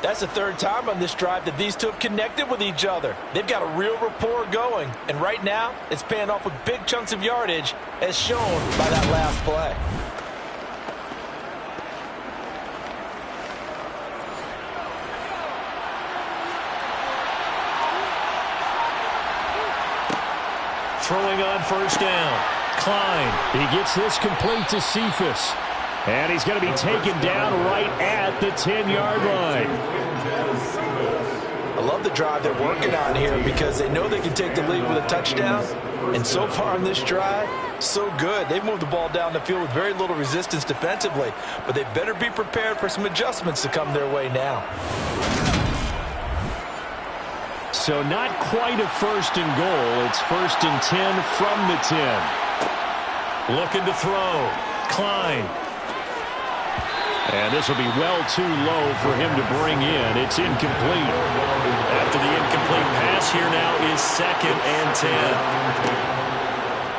That's the third time on this drive that these two have connected with each other. They've got a real rapport going. And right now, it's paying off with big chunks of yardage as shown by that last play. Throwing on first down. Klein. He gets this complete to Cephas. And he's going to be taken down right at the 10-yard line. I love the drive they're working on here because they know they can take the lead with a touchdown. And so far on this drive, so good. They've moved the ball down the field with very little resistance defensively. But they better be prepared for some adjustments to come their way now. So not quite a first and goal. It's first and 10 from the 10. Looking to throw. Klein. And this will be well too low for him to bring in. It's incomplete. After the incomplete pass, here now is second and 10.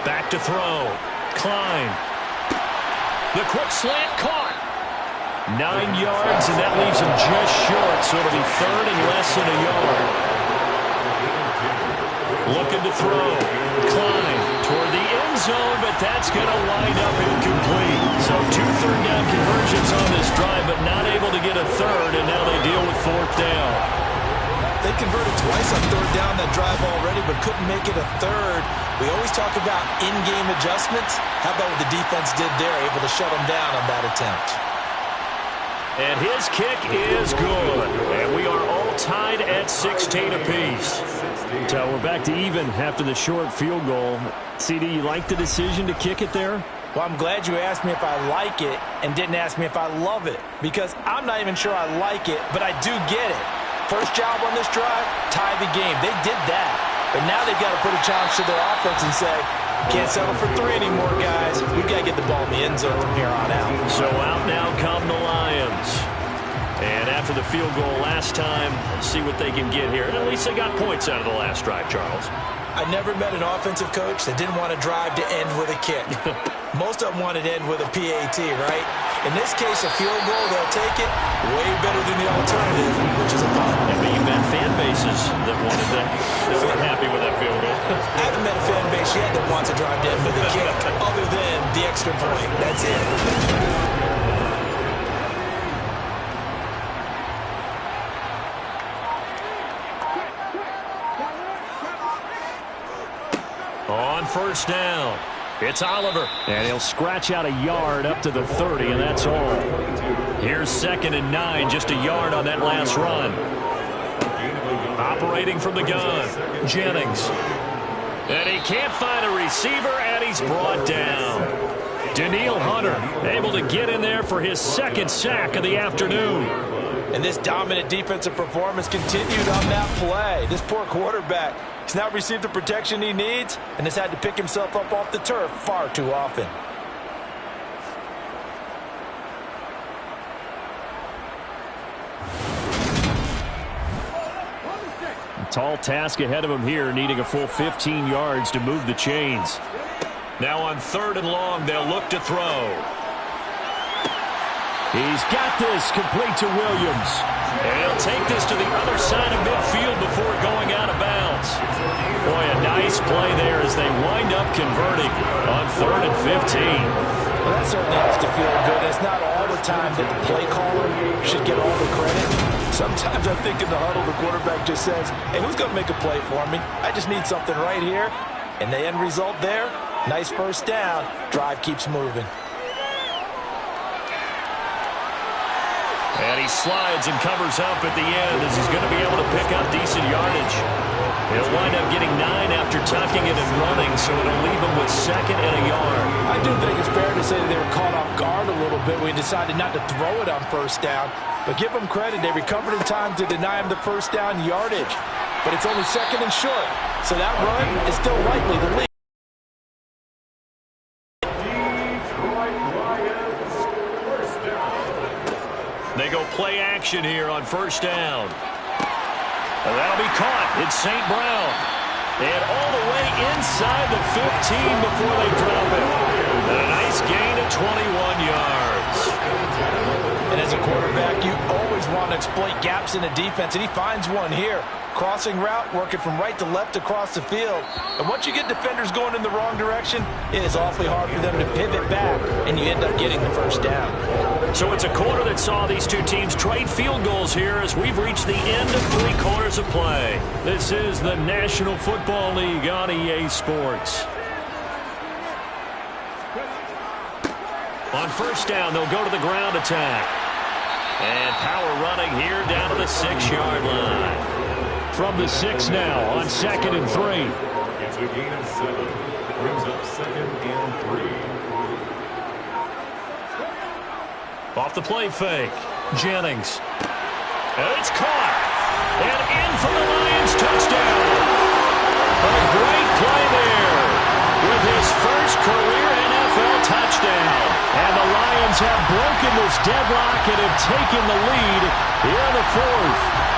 Back to throw. Klein. The quick slant caught. 9 yards, and that leaves him just short, so it'll be third and less than a yard. Looking to throw. Klein toward the end zone, but that's going to wind up incomplete. So 2 third-down conversions on this drive, but not able to get a third, and now they deal with fourth down. They converted twice on third down that drive already, but couldn't make it a third. We always talk about in-game adjustments. How about what the defense did there, able to shut them down on that attempt? And his kick is good. And we are all tied at 16 apiece. So we're back to even after the short field goal. CD, you like the decision to kick it there? Well, I'm glad you asked me if I like it and didn't ask me if I love it, because I'm not even sure I like it, but I do get it. First job on this drive, tie the game. They did that. But now they've got to put a challenge to their offense and say, can't settle for 3 anymore, guys. We've got to get the ball in the end zone from here on out. So out now come the Lions. And after the field goal last time, let's see what they can get here. And at least they got points out of the last drive, Charles. I never met an offensive coach that didn't want to drive to end with a kick. Most of them wanted to end with a PAT, right? In this case, a field goal, they'll take it way better than the alternative, which is a punt. Yeah, but you've met fan bases that wanted that weren't happy with that field goal. I haven't met a fan base yet that wants to drive to end with a kick, other than the extra point. That's it. On first down, it's Oliver. And he'll scratch out a yard up to the 30, and that's all. Here's second and 9, just a yard on that last run. Operating from the gun, Jennings. And he can't find a receiver, and he's brought down. Danielle Hunter able to get in there for his second sack of the afternoon. And this dominant defensive performance continued on that play. This poor quarterback has not received the protection he needs and has had to pick himself up off the turf far too often. Tall task ahead of him here, needing a full 15 yards to move the chains. Now on third and long, they'll look to throw. He's got this complete to Williams. And he'll take this to the other side of midfield before going out of bounds. Boy, a nice play there as they wind up converting on third and 15. Well, that certainly has to feel good. It's not all the time that the play caller should get all the credit. Sometimes I think in the huddle, the quarterback just says, hey, who's going to make a play for me? I just need something right here. And the end result there, nice first down. Drive keeps moving. And he slides and covers up at the end as he's going to be able to pick up decent yardage. He'll wind up getting 9 after tucking it and running, so it'll leave him with second and a yard. I do think it's fair to say that they were caught off guard a little bit when he decided not to throw it on first down. But give them credit. They recovered in time to deny him the first down yardage. but it's only second and short. So that run is still likely to lead. Detroit Lions, first down. They go play action here on first down. And that'll be caught. It's St. Brown. And all the way inside the 15 before they drop it. And a nice gain of 21 yards. And as a quarterback, you always want to exploit gaps in the defense, and he finds one here. Crossing route, working from right to left across the field. And once you get defenders going in the wrong direction, it is awfully hard for them to pivot back, and you end up getting the first down. So it's a quarter that saw these two teams trade field goals here as we've reached the end of 3 quarters of play. This is the National Football League on EA Sports. On first down, they'll go to the ground attack. And power running here down to the 6-yard line. From the 6 now on 2nd and 3. It's a gain of 7. Brings up 2nd and 3. Off the play fake. Jennings. And it's caught. And in for the Lions touchdown. A great play there with his first career NFL touchdown. And the Lions have broken this deadlock and have taken the lead here in the 4th.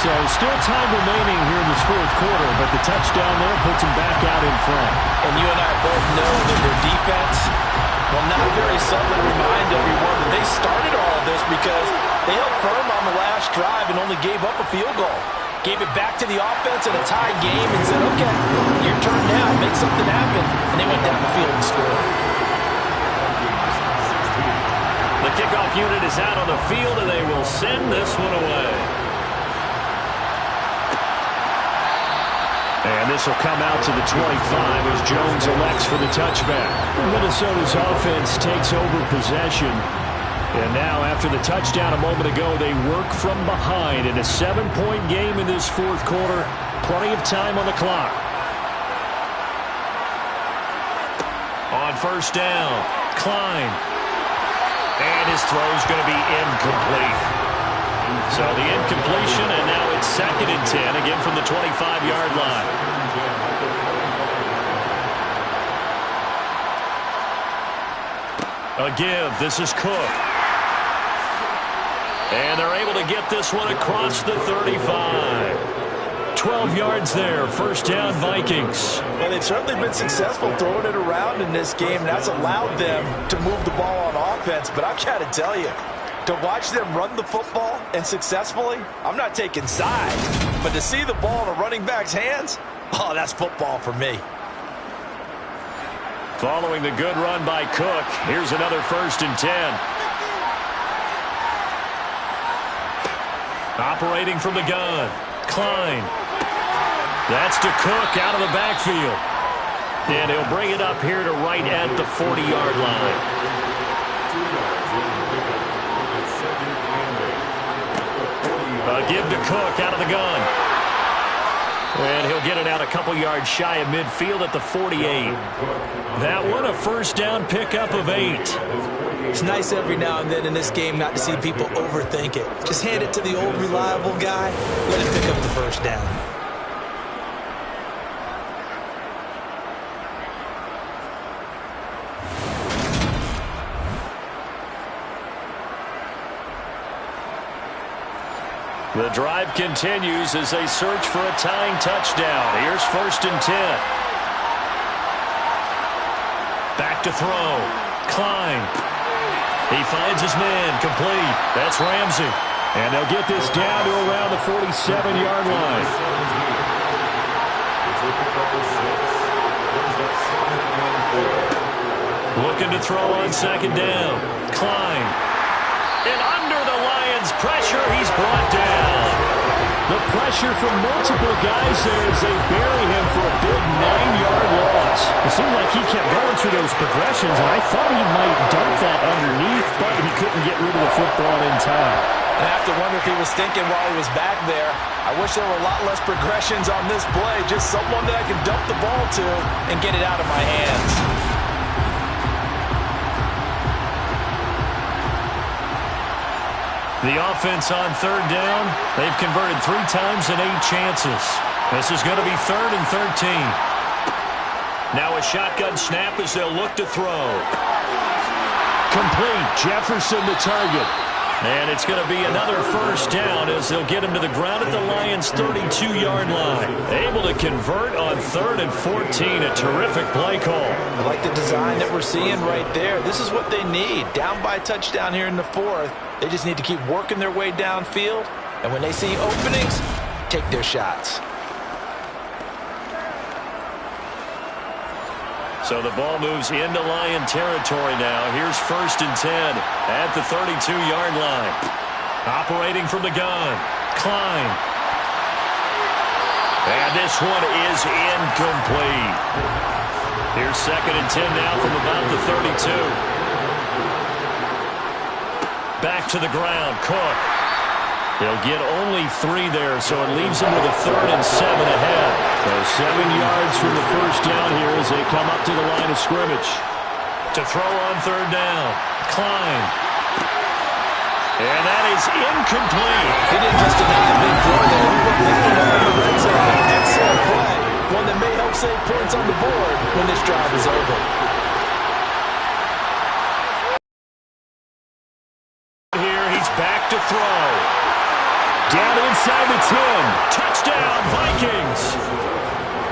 So still time remaining here in this 4th quarter, but the touchdown there puts them back out in front. And you and I both know that their defense will not very subtly remind everyone that they started all of this because they held firm on the last drive and only gave up a field goal. Gave it back to the offense in a tie game and said, okay, your turn now, make something happen. And they went down the field and scored. The kickoff unit is out on the field, and they will send this one away. And this will come out to the 25 as Jones elects for the touchback. Minnesota's offense takes over possession. And now, after the touchdown a moment ago, they work from behind in a 7-point game in this 4th quarter. Plenty of time on the clock. On first down, Klein. And his throw's going to be incomplete. So the incompletion, and now it's 2nd and 10, again from the 25-yard line. A give. This is Cook. And they're able to get this one across the 35. 12 yards there. First down, Vikings. Well, they've certainly been successful throwing it around in this game. That's allowed them to move the ball on offense. But I've got to tell you, to watch them run the football and successfully, I'm not taking sides. But to see the ball in a running back's hands, oh, that's football for me. Following the good run by Cook, here's another 1st and 10. Operating from the gun, Klein. That's to Cook out of the backfield. And he'll bring it up here to right at the 40-yard line. A give to Cook out of the gun. And he'll get it out a couple yards shy of midfield at the 48. That one a first down pickup of 8. It's nice every now and then in this game not to see people overthink it. Just hand it to the old reliable guy. Let him pick up the first down. The drive continues as they search for a tying touchdown. Here's 1st and 10. Back to throw. Klein. He finds his man. Complete. That's Ramsey. And they'll get this down to around the 47-yard line. Looking to throw on 2nd down. Klein. And under the Lions' pressure, he's brought down. The pressure from multiple guys there as they bury him for a big 9-yard loss. It seemed like he kept going through those progressions, and I thought he might dump that underneath, but he couldn't get rid of the football in time. I have to wonder if he was thinking while he was back there, I wish there were a lot less progressions on this play, just someone that I can dump the ball to and get it out of my hands. The offense on third down, they've converted 3 times in 8 chances. This is going to be 3rd and 13. Now a shotgun snap as they'll look to throw. Complete. Jefferson the target. And it's going to be another first down as they'll get him to the ground at the Lions' 32-yard line. Able to convert on 3rd and 14. A terrific play call. I like the design that we're seeing right there. This is what they need. Down by a touchdown here in the 4th. They just need to keep working their way downfield. And when they see openings, take their shots. So the ball moves into Lion territory now. Here's 1st and 10 at the 32-yard line. Operating from the gun, Klein. And this one is incomplete. Here's 2nd and 10 now from about the 32. Back to the ground, Cook. They'll get only 3 there, so it leaves them with a 3rd and 7 ahead. So 7 yards from the first down here as they come up to the line of scrimmage. To throw on 3rd down, Klein. And that is incomplete. He didn't just make a big throw there. He put that one on the red zone. Excellent play. One that may help save points on the board when this drive is over. Here, he's back to throw. Down inside the 10. Touchdown, Vikings.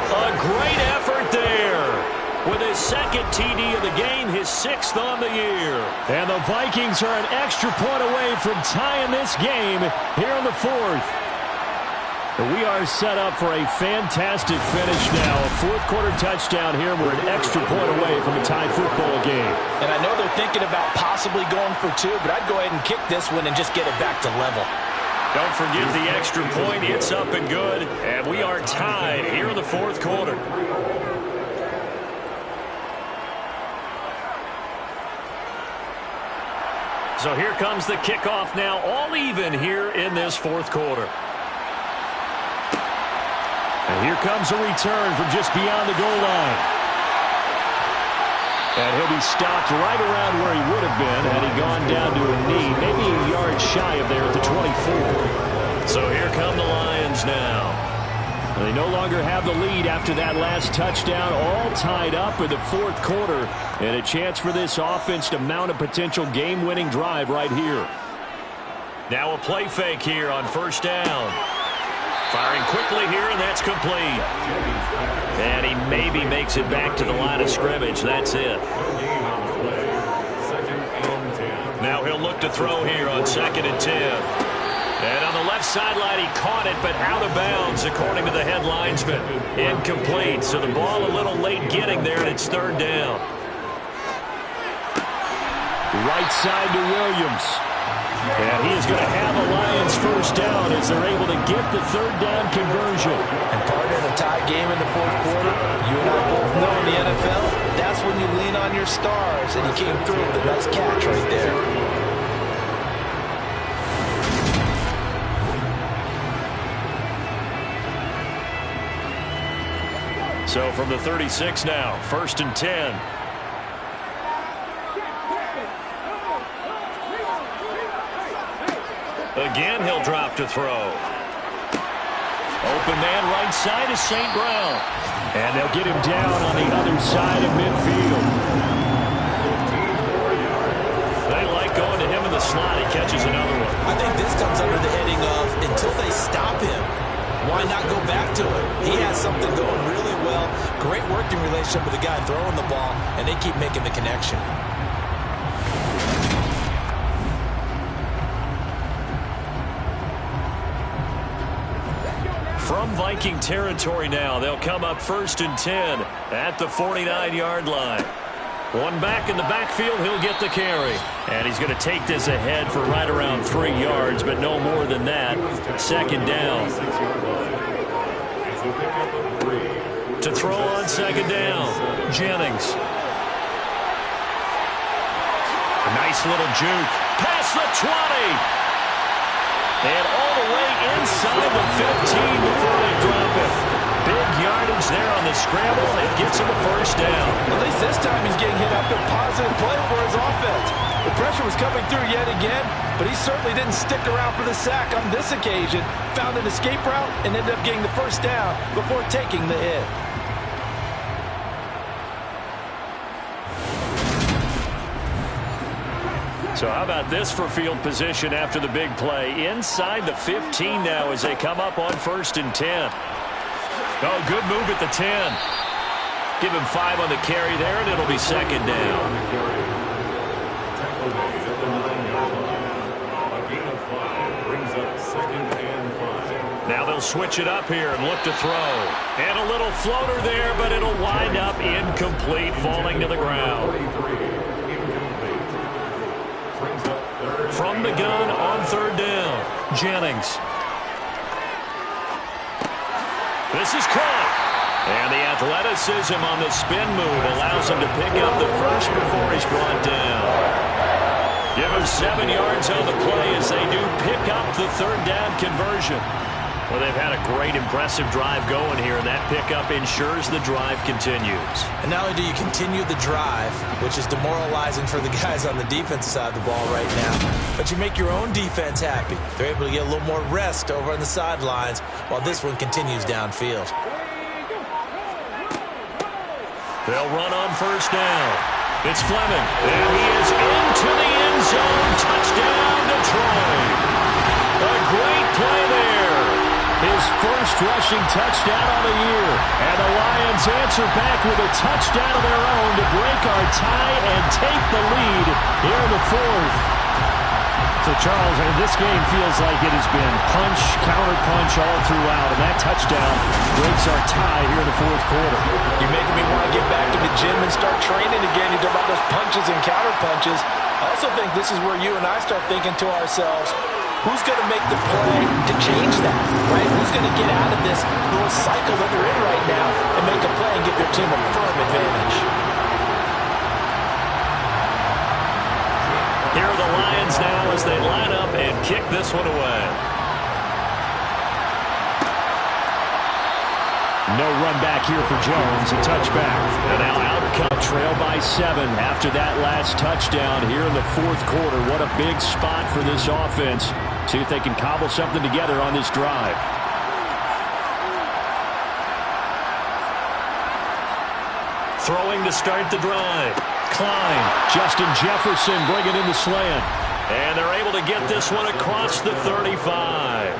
A great effort there. With his 2nd TD of the game, his 6th on the year. And the Vikings are an extra point away from tying this game here in the 4th. We are set up for a fantastic finish now. A 4th quarter touchdown here. We're an extra point away from a tie football game. And I know they're thinking about possibly going for 2, but I'd go ahead and kick this one and just get it back to level. Don't forget the extra point. It's up and good. And we are tied here in the 4th quarter. So here comes the kickoff now, all even here in this 4th quarter. And here comes a return from just beyond the goal line. And he'll be stopped right around where he would have been had he gone down to a knee, maybe a yard shy of there at the 24. So here come the Lions now. They no longer have the lead after that last touchdown, all tied up in the 4th quarter, and a chance for this offense to mount a potential game-winning drive right here. Now a play fake here on 1st down. Firing quickly here, and that's complete. And he maybe makes it back to the line of scrimmage. That's it. Now he'll look to throw here on 2nd and 10. And on the left sideline, he caught it, but out of bounds, according to the head linesman. Incomplete, so the ball a little late getting there, and it's 3rd down. Right side to Williams. And he is going to have a Lions 1st down as they're able to get the 3rd down conversion. And part of the tie game in the 4th quarter, you and I both know in the NFL, that's when you lean on your stars, and he came through with a nice catch right there. So from the 36 now, 1st and 10. Again, he'll drop to throw. Open man right side is St. Brown. And they'll get him down on the other side of midfield. They like going to him in the slot. He catches another one. I think this comes under the heading of until they stop him, why not go back to it? He has something going really well. Great working relationship with the guy throwing the ball, and they keep making the connection. From Viking territory now, they'll come up 1st and 10 at the 49-yard line. One back in the backfield, he'll get the carry. And he's going to take this ahead for right around 3 yards, but no more than that. 2nd down. To throw on 2nd down, Jennings. A nice little juke. Past the 20. And all the way inside the 15 before they drop it. Big yardage He's there on the scramble and gets him a first down. At least this time he's getting hit up with positive play for his offense. The pressure was coming through yet again, but he certainly didn't stick around for the sack on this occasion. Found an escape route and ended up getting the first down before taking the hit. So how about this for field position after the big play? Inside the 15 now as they come up on 1st and 10. Oh, good move at the 10. Give him 5 on the carry there, and it'll be 2nd down. Now they'll switch it up here and look to throw. And a little floater there, but it'll wind up incomplete, falling to the ground. From the gun on 3rd down, Jennings. This is caught. And the athleticism on the spin move allows him to pick up the first before he's brought down. Give him 7 yards on the play as they do pick up the 3rd down conversion. Well, they've had a great, impressive drive going here, and that pickup ensures the drive continues. And not only do you continue the drive, which is demoralizing for the guys on the defensive side of the ball right now, but you make your own defense happy. They're able to get a little more rest over on the sidelines while this one continues downfield. They'll run on 1st down. It's Fleming, and he is into the end zone. Touchdown, Detroit. A great play there. His first rushing touchdown of the year. And the Lions answer back with a touchdown of their own to break our tie and take the lead here in the 4th. So, Charles, this game feels like it has been punch, counter-punch all throughout, and that touchdown breaks our tie here in the 4th quarter. You're making me want to get back to the gym and start training again. You talk about those punches and counter-punches. I also think this is where you and I start thinking to ourselves, who's going to make the play to change that, right? Who's going to get out of this little cycle that they're in right now and make a play and give their team a firm advantage? Here are the Lions now as they line up and kick this one away. No run back here for Jones, a touchback. And now Outcome trail by 7 after that last touchdown here in the 4th quarter. What a big spot for this offense. See if they can cobble something together on this drive. Throwing to start the drive. Klein. Justin Jefferson bringing in the slant. And they're able to get this one across the 35.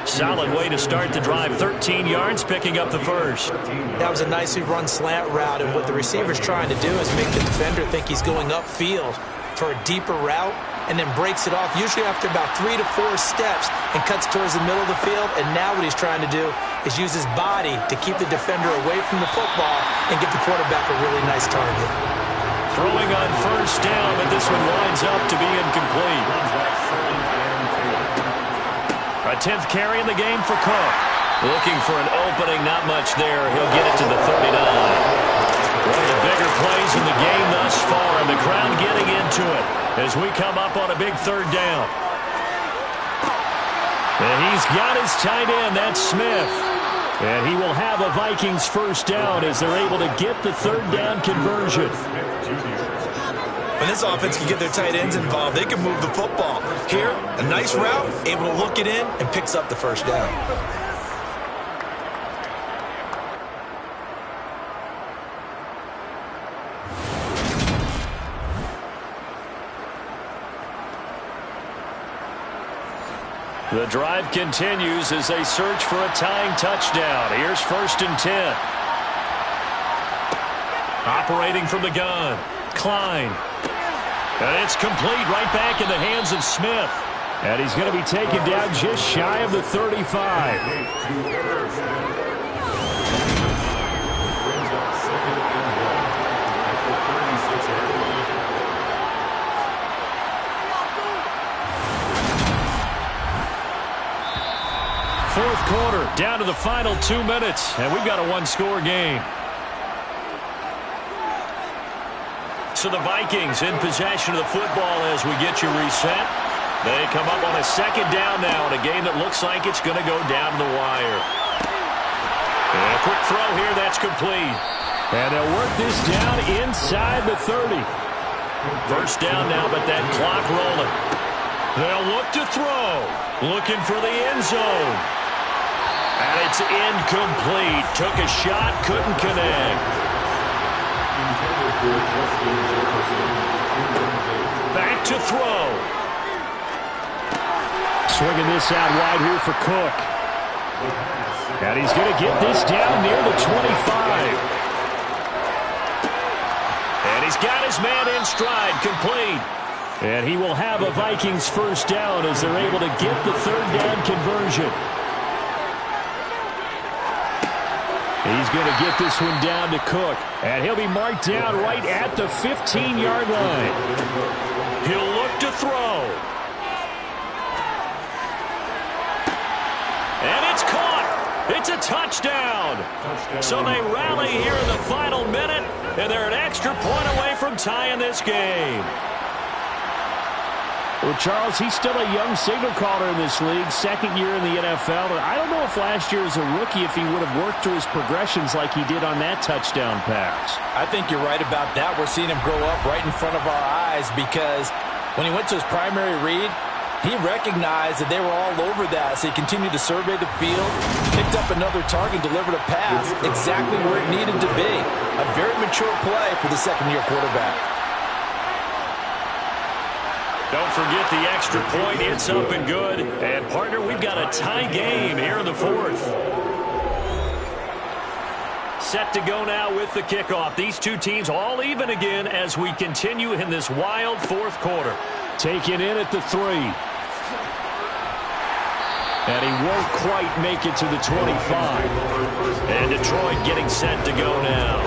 Solid way to start the drive. 13 yards, picking up the first. That was a nicely run slant route, and what the receiver's trying to do is make the defender think he's going upfield for a deeper route, and then breaks it off, usually after about 3 to 4 steps, and cuts towards the middle of the field. And now what he's trying to do is use his body to keep the defender away from the football and give the quarterback a really nice target. Throwing on 1st down, but this one winds up to be incomplete. A 10th carry in the game for Cook. Looking for an opening, not much there. He'll get it to the 39. One of the bigger plays in the game thus far, and the crowd getting into it as we come up on a big 3rd down. And he's got his tight end, that's Smith. And he will have a Vikings first down as they're able to get the 3rd down conversion. When this offense can get their tight ends involved, they can move the football. Here, a nice route, able to look it in, and picks up the first down. The drive continues as they search for a tying touchdown. Here's 1st and 10. Operating from the gun, Klein. And it's complete right back in the hands of Smith. And he's going to be taken down just shy of the 35. Fourth quarter, down to the final 2 minutes, and we've got a one-score game. So the Vikings in possession of the football as we get you reset. They come up on a 2nd down now in a game that looks like it's going to go down to the wire. And a quick throw here, that's complete. And they'll work this down inside the 30. First down now, but that clock rolling. They'll look to throw. Looking for the end zone. And it's incomplete. Took a shot, couldn't connect. Back to throw. Swinging this out wide here for Cook. And he's going to get this down near the 25. And he's got his man in stride, complete. And he will have a Vikings first down as they're able to get the third down conversion. He's going to get this one down to Cook. And he'll be marked down right at the 15-yard line. He'll look to throw. And it's caught. It's a touchdown. So they rally here in the final minute, and they're an extra point away from tying this game. Well, Charles, he's still a young signal caller in this league, second year in the NFL. And I don't know if last year as a rookie if he would have worked through his progressions like he did on that touchdown pass. I think you're right about that. We're seeing him grow up right in front of our eyes because when he went to his primary read, he recognized that they were all over that, so he continued to survey the field, picked up another target, delivered a pass exactly where it needed to be. A very mature play for the second-year quarterback. Don't forget the extra point. It's up and good. And, partner, we've got a tie game here in the fourth. Set to go now with the kickoff. These two teams all even again as we continue in this wild fourth quarter. Taken in at the 3. And he won't quite make it to the 25. And Detroit getting set to go now.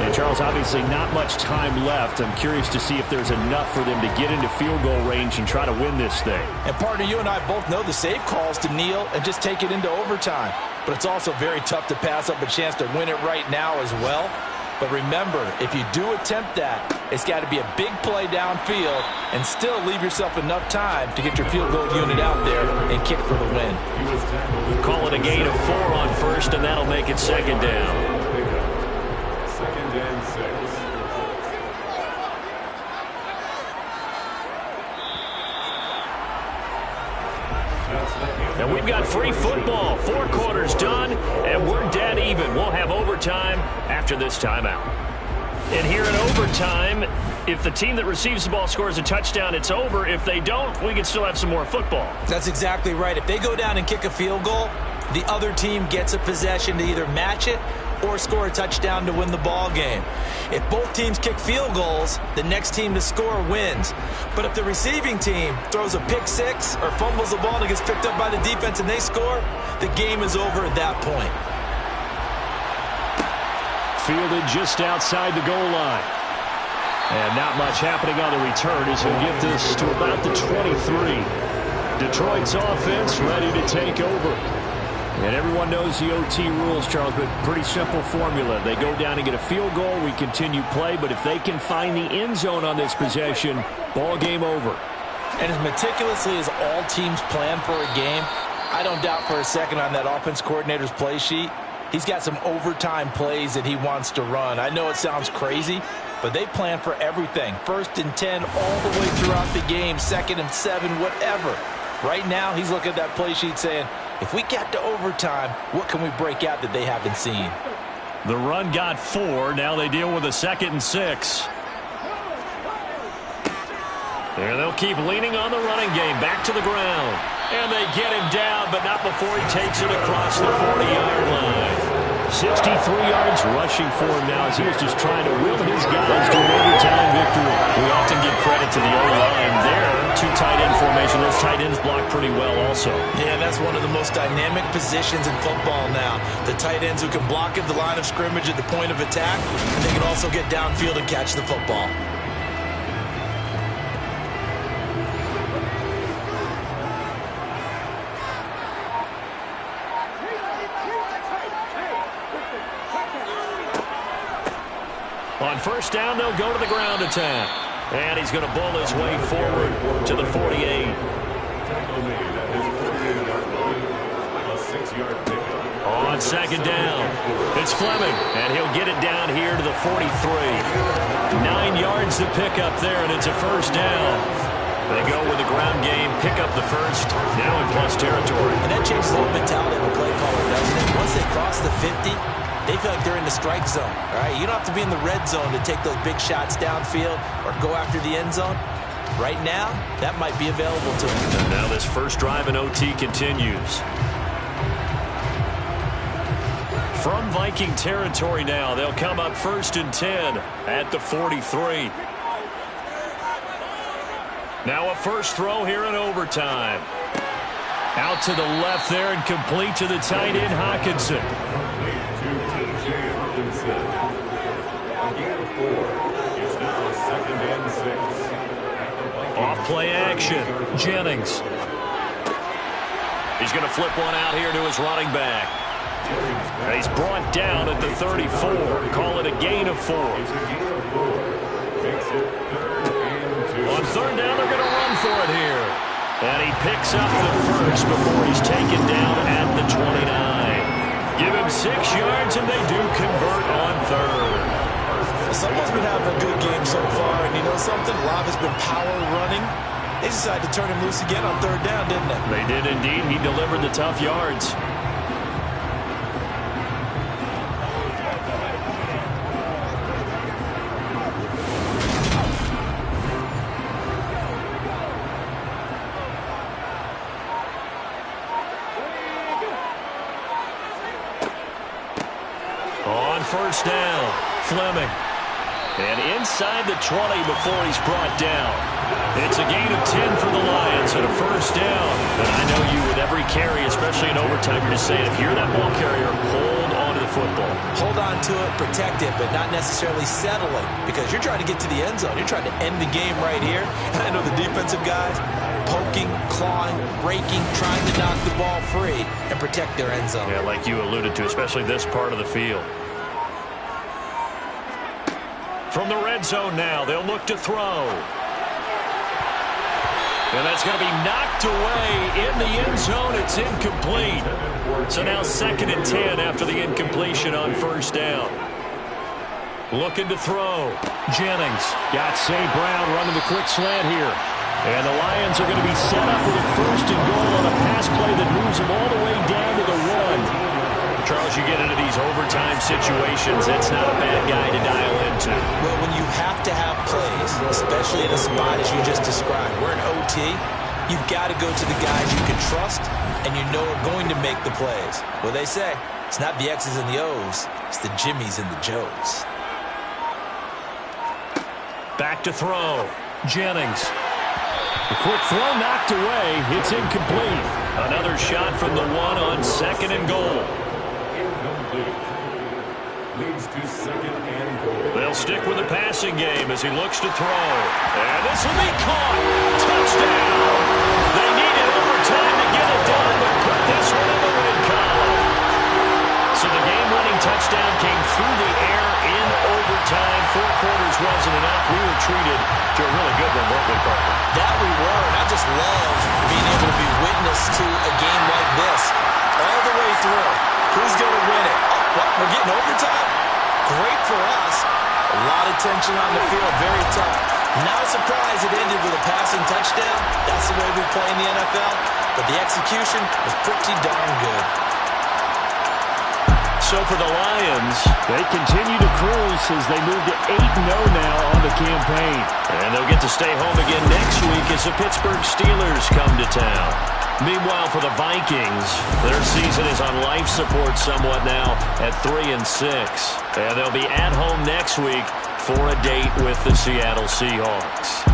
And Charles, obviously not much time left. I'm curious to see if there's enough for them to get into field goal range and try to win this thing. And partner, you and I both know the save calls to kneel and just take it into overtime. But it's also very tough to pass up a chance to win it right now as well. But remember, if you do attempt that, it's got to be a big play downfield and still leave yourself enough time to get your field goal unit out there and kick for the win. Call it a gain of 4 on first, and that'll make it second down. Second and 6. And we've got free football. 4 quarters done, and we're dead even. We'll have overtime after this timeout. And here in overtime, if the team that receives the ball scores a touchdown, it's over. If they don't, we can still have some more football. That's exactly right. If they go down and kick a field goal, the other team gets a possession to either match it or score a touchdown to win the ball game. If both teams kick field goals, the next team to score wins. But if the receiving team throws a pick six or fumbles the ball and it gets picked up by the defense and they score, the game is over at that point. Fielded just outside the goal line. And not much happening on the return as he'll get this to about the 23. Detroit's offense ready to take over. And everyone knows the OT rules, Charles, but pretty simple formula. They go down and get a field goal, we continue play, but if they can find the end zone on this possession, ball game over. And as meticulously as all teams plan for a game, I don't doubt for a second on that offense coordinator's play sheet, he's got some overtime plays that he wants to run. I know it sounds crazy, but they plan for everything. 1st and 10 all the way throughout the game, 2nd and 7, whatever. Right now, he's looking at that play sheet saying, if we get to overtime, what can we break out that they haven't seen? The run got 4. Now they deal with a 2nd and 6. There they'll keep leaning on the running game. Back to the ground. And they get him down, but not before he takes it across the 40-yard line. 63 yards rushing for him now as he was just trying to will his guys to an overtime victory. We often give credit to the O-line there. 2 tight end formation. Those tight ends block pretty well also. Yeah, that's one of the most dynamic positions in football now. The tight ends who can block at the line of scrimmage at the point of attack, and they can also get downfield and catch the football. On first down, they'll go to the ground attack. And he's going to bull his way forward to the 48. On on second down. It's Fleming, and he'll get it down here to the 43. 9 yards to pick up there, and it's a first down. They go with the ground game, pick up the first, now in plus territory. And that changes the whole mentality of a play caller, doesn't it? Once they cross the 50, they feel like they're in the strike zone. All right, you don't have to be in the red zone to take those big shots downfield or go after the end zone. Right now, that might be available to them. And now this first drive in OT continues. From Viking territory now, they'll come up 1st and 10 at the 43. Now a first throw here in overtime. Out to the left there and complete to the tight end, Hockenson. Off play action, Jennings. He's going to flip one out here to his running back. He's brought down at the 34. Call it a gain of 4. On third down, they're going to run for it here. And he picks up the first before he's taken down at the 29. Give him 6 yards, and they do convert on third. Someone's been having a good game so far, and you know something? A lot of it's been power running. They decided to turn him loose again on third down, didn't they? They did indeed. He delivered the tough yards. On first down, Fleming. And inside the 20 before he's brought down. It's a gain of 10 for the Lions and a first down. But I know you with every carry, especially in overtime, you're just saying, if you're that ball carrier, hold on to the football. Hold on to it, protect it, but not necessarily settle it. Because you're trying to get to the end zone. You're trying to end the game right here. And I know the defensive guys poking, clawing, raking, trying to knock the ball free and protect their end zone. Yeah, like you alluded to, especially this part of the field. From the red zone now, they'll look to throw. And that's going to be knocked away in the end zone. It's incomplete. So now 2nd and 10 after the incompletion on first down. Looking to throw. Jennings got St. Brown running the quick slant here. And the Lions are going to be set up with a 1st and goal on a pass play that moves them all the way down to the 1. Charles, you get into these overtime situations, it's not a bad guy to dial into. Well, when you have to have plays, especially in a spot as you just described, we're in OT, you've got to go to the guys you can trust and you know are going to make the plays. Well, they say it's not the X's and the O's, it's the Jimmies and the Joes. Back to throw. Jennings. The quick throw knocked away. It's incomplete. Another shot from the 1 on 2nd and goal. Leads to 2nd and goal. They'll stick with the passing game as he looks to throw. And this will be caught. Touchdown. They needed overtime to get it done, but put this one in the win column. So the game-winning touchdown came through the air in overtime. 4 quarters wasn't enough. We were treated to a really good one, weren't we, Parker? That we were, and I just love being able to be witness to a game like this all the way through. Who's going to win it? What, we're getting overtime? Great for us. A lot of tension on the field, very tough. Not a surprise it ended with a passing touchdown. That's the way we play in the NFL. But the execution was pretty darn good. So for the Lions, they continue to cruise as they move to 8-0 now on the campaign. And they'll get to stay home again next week as the Pittsburgh Steelers come to town. Meanwhile, for the Vikings, their season is on life support somewhat now at 3-6. And they'll be at home next week for a date with the Seattle Seahawks.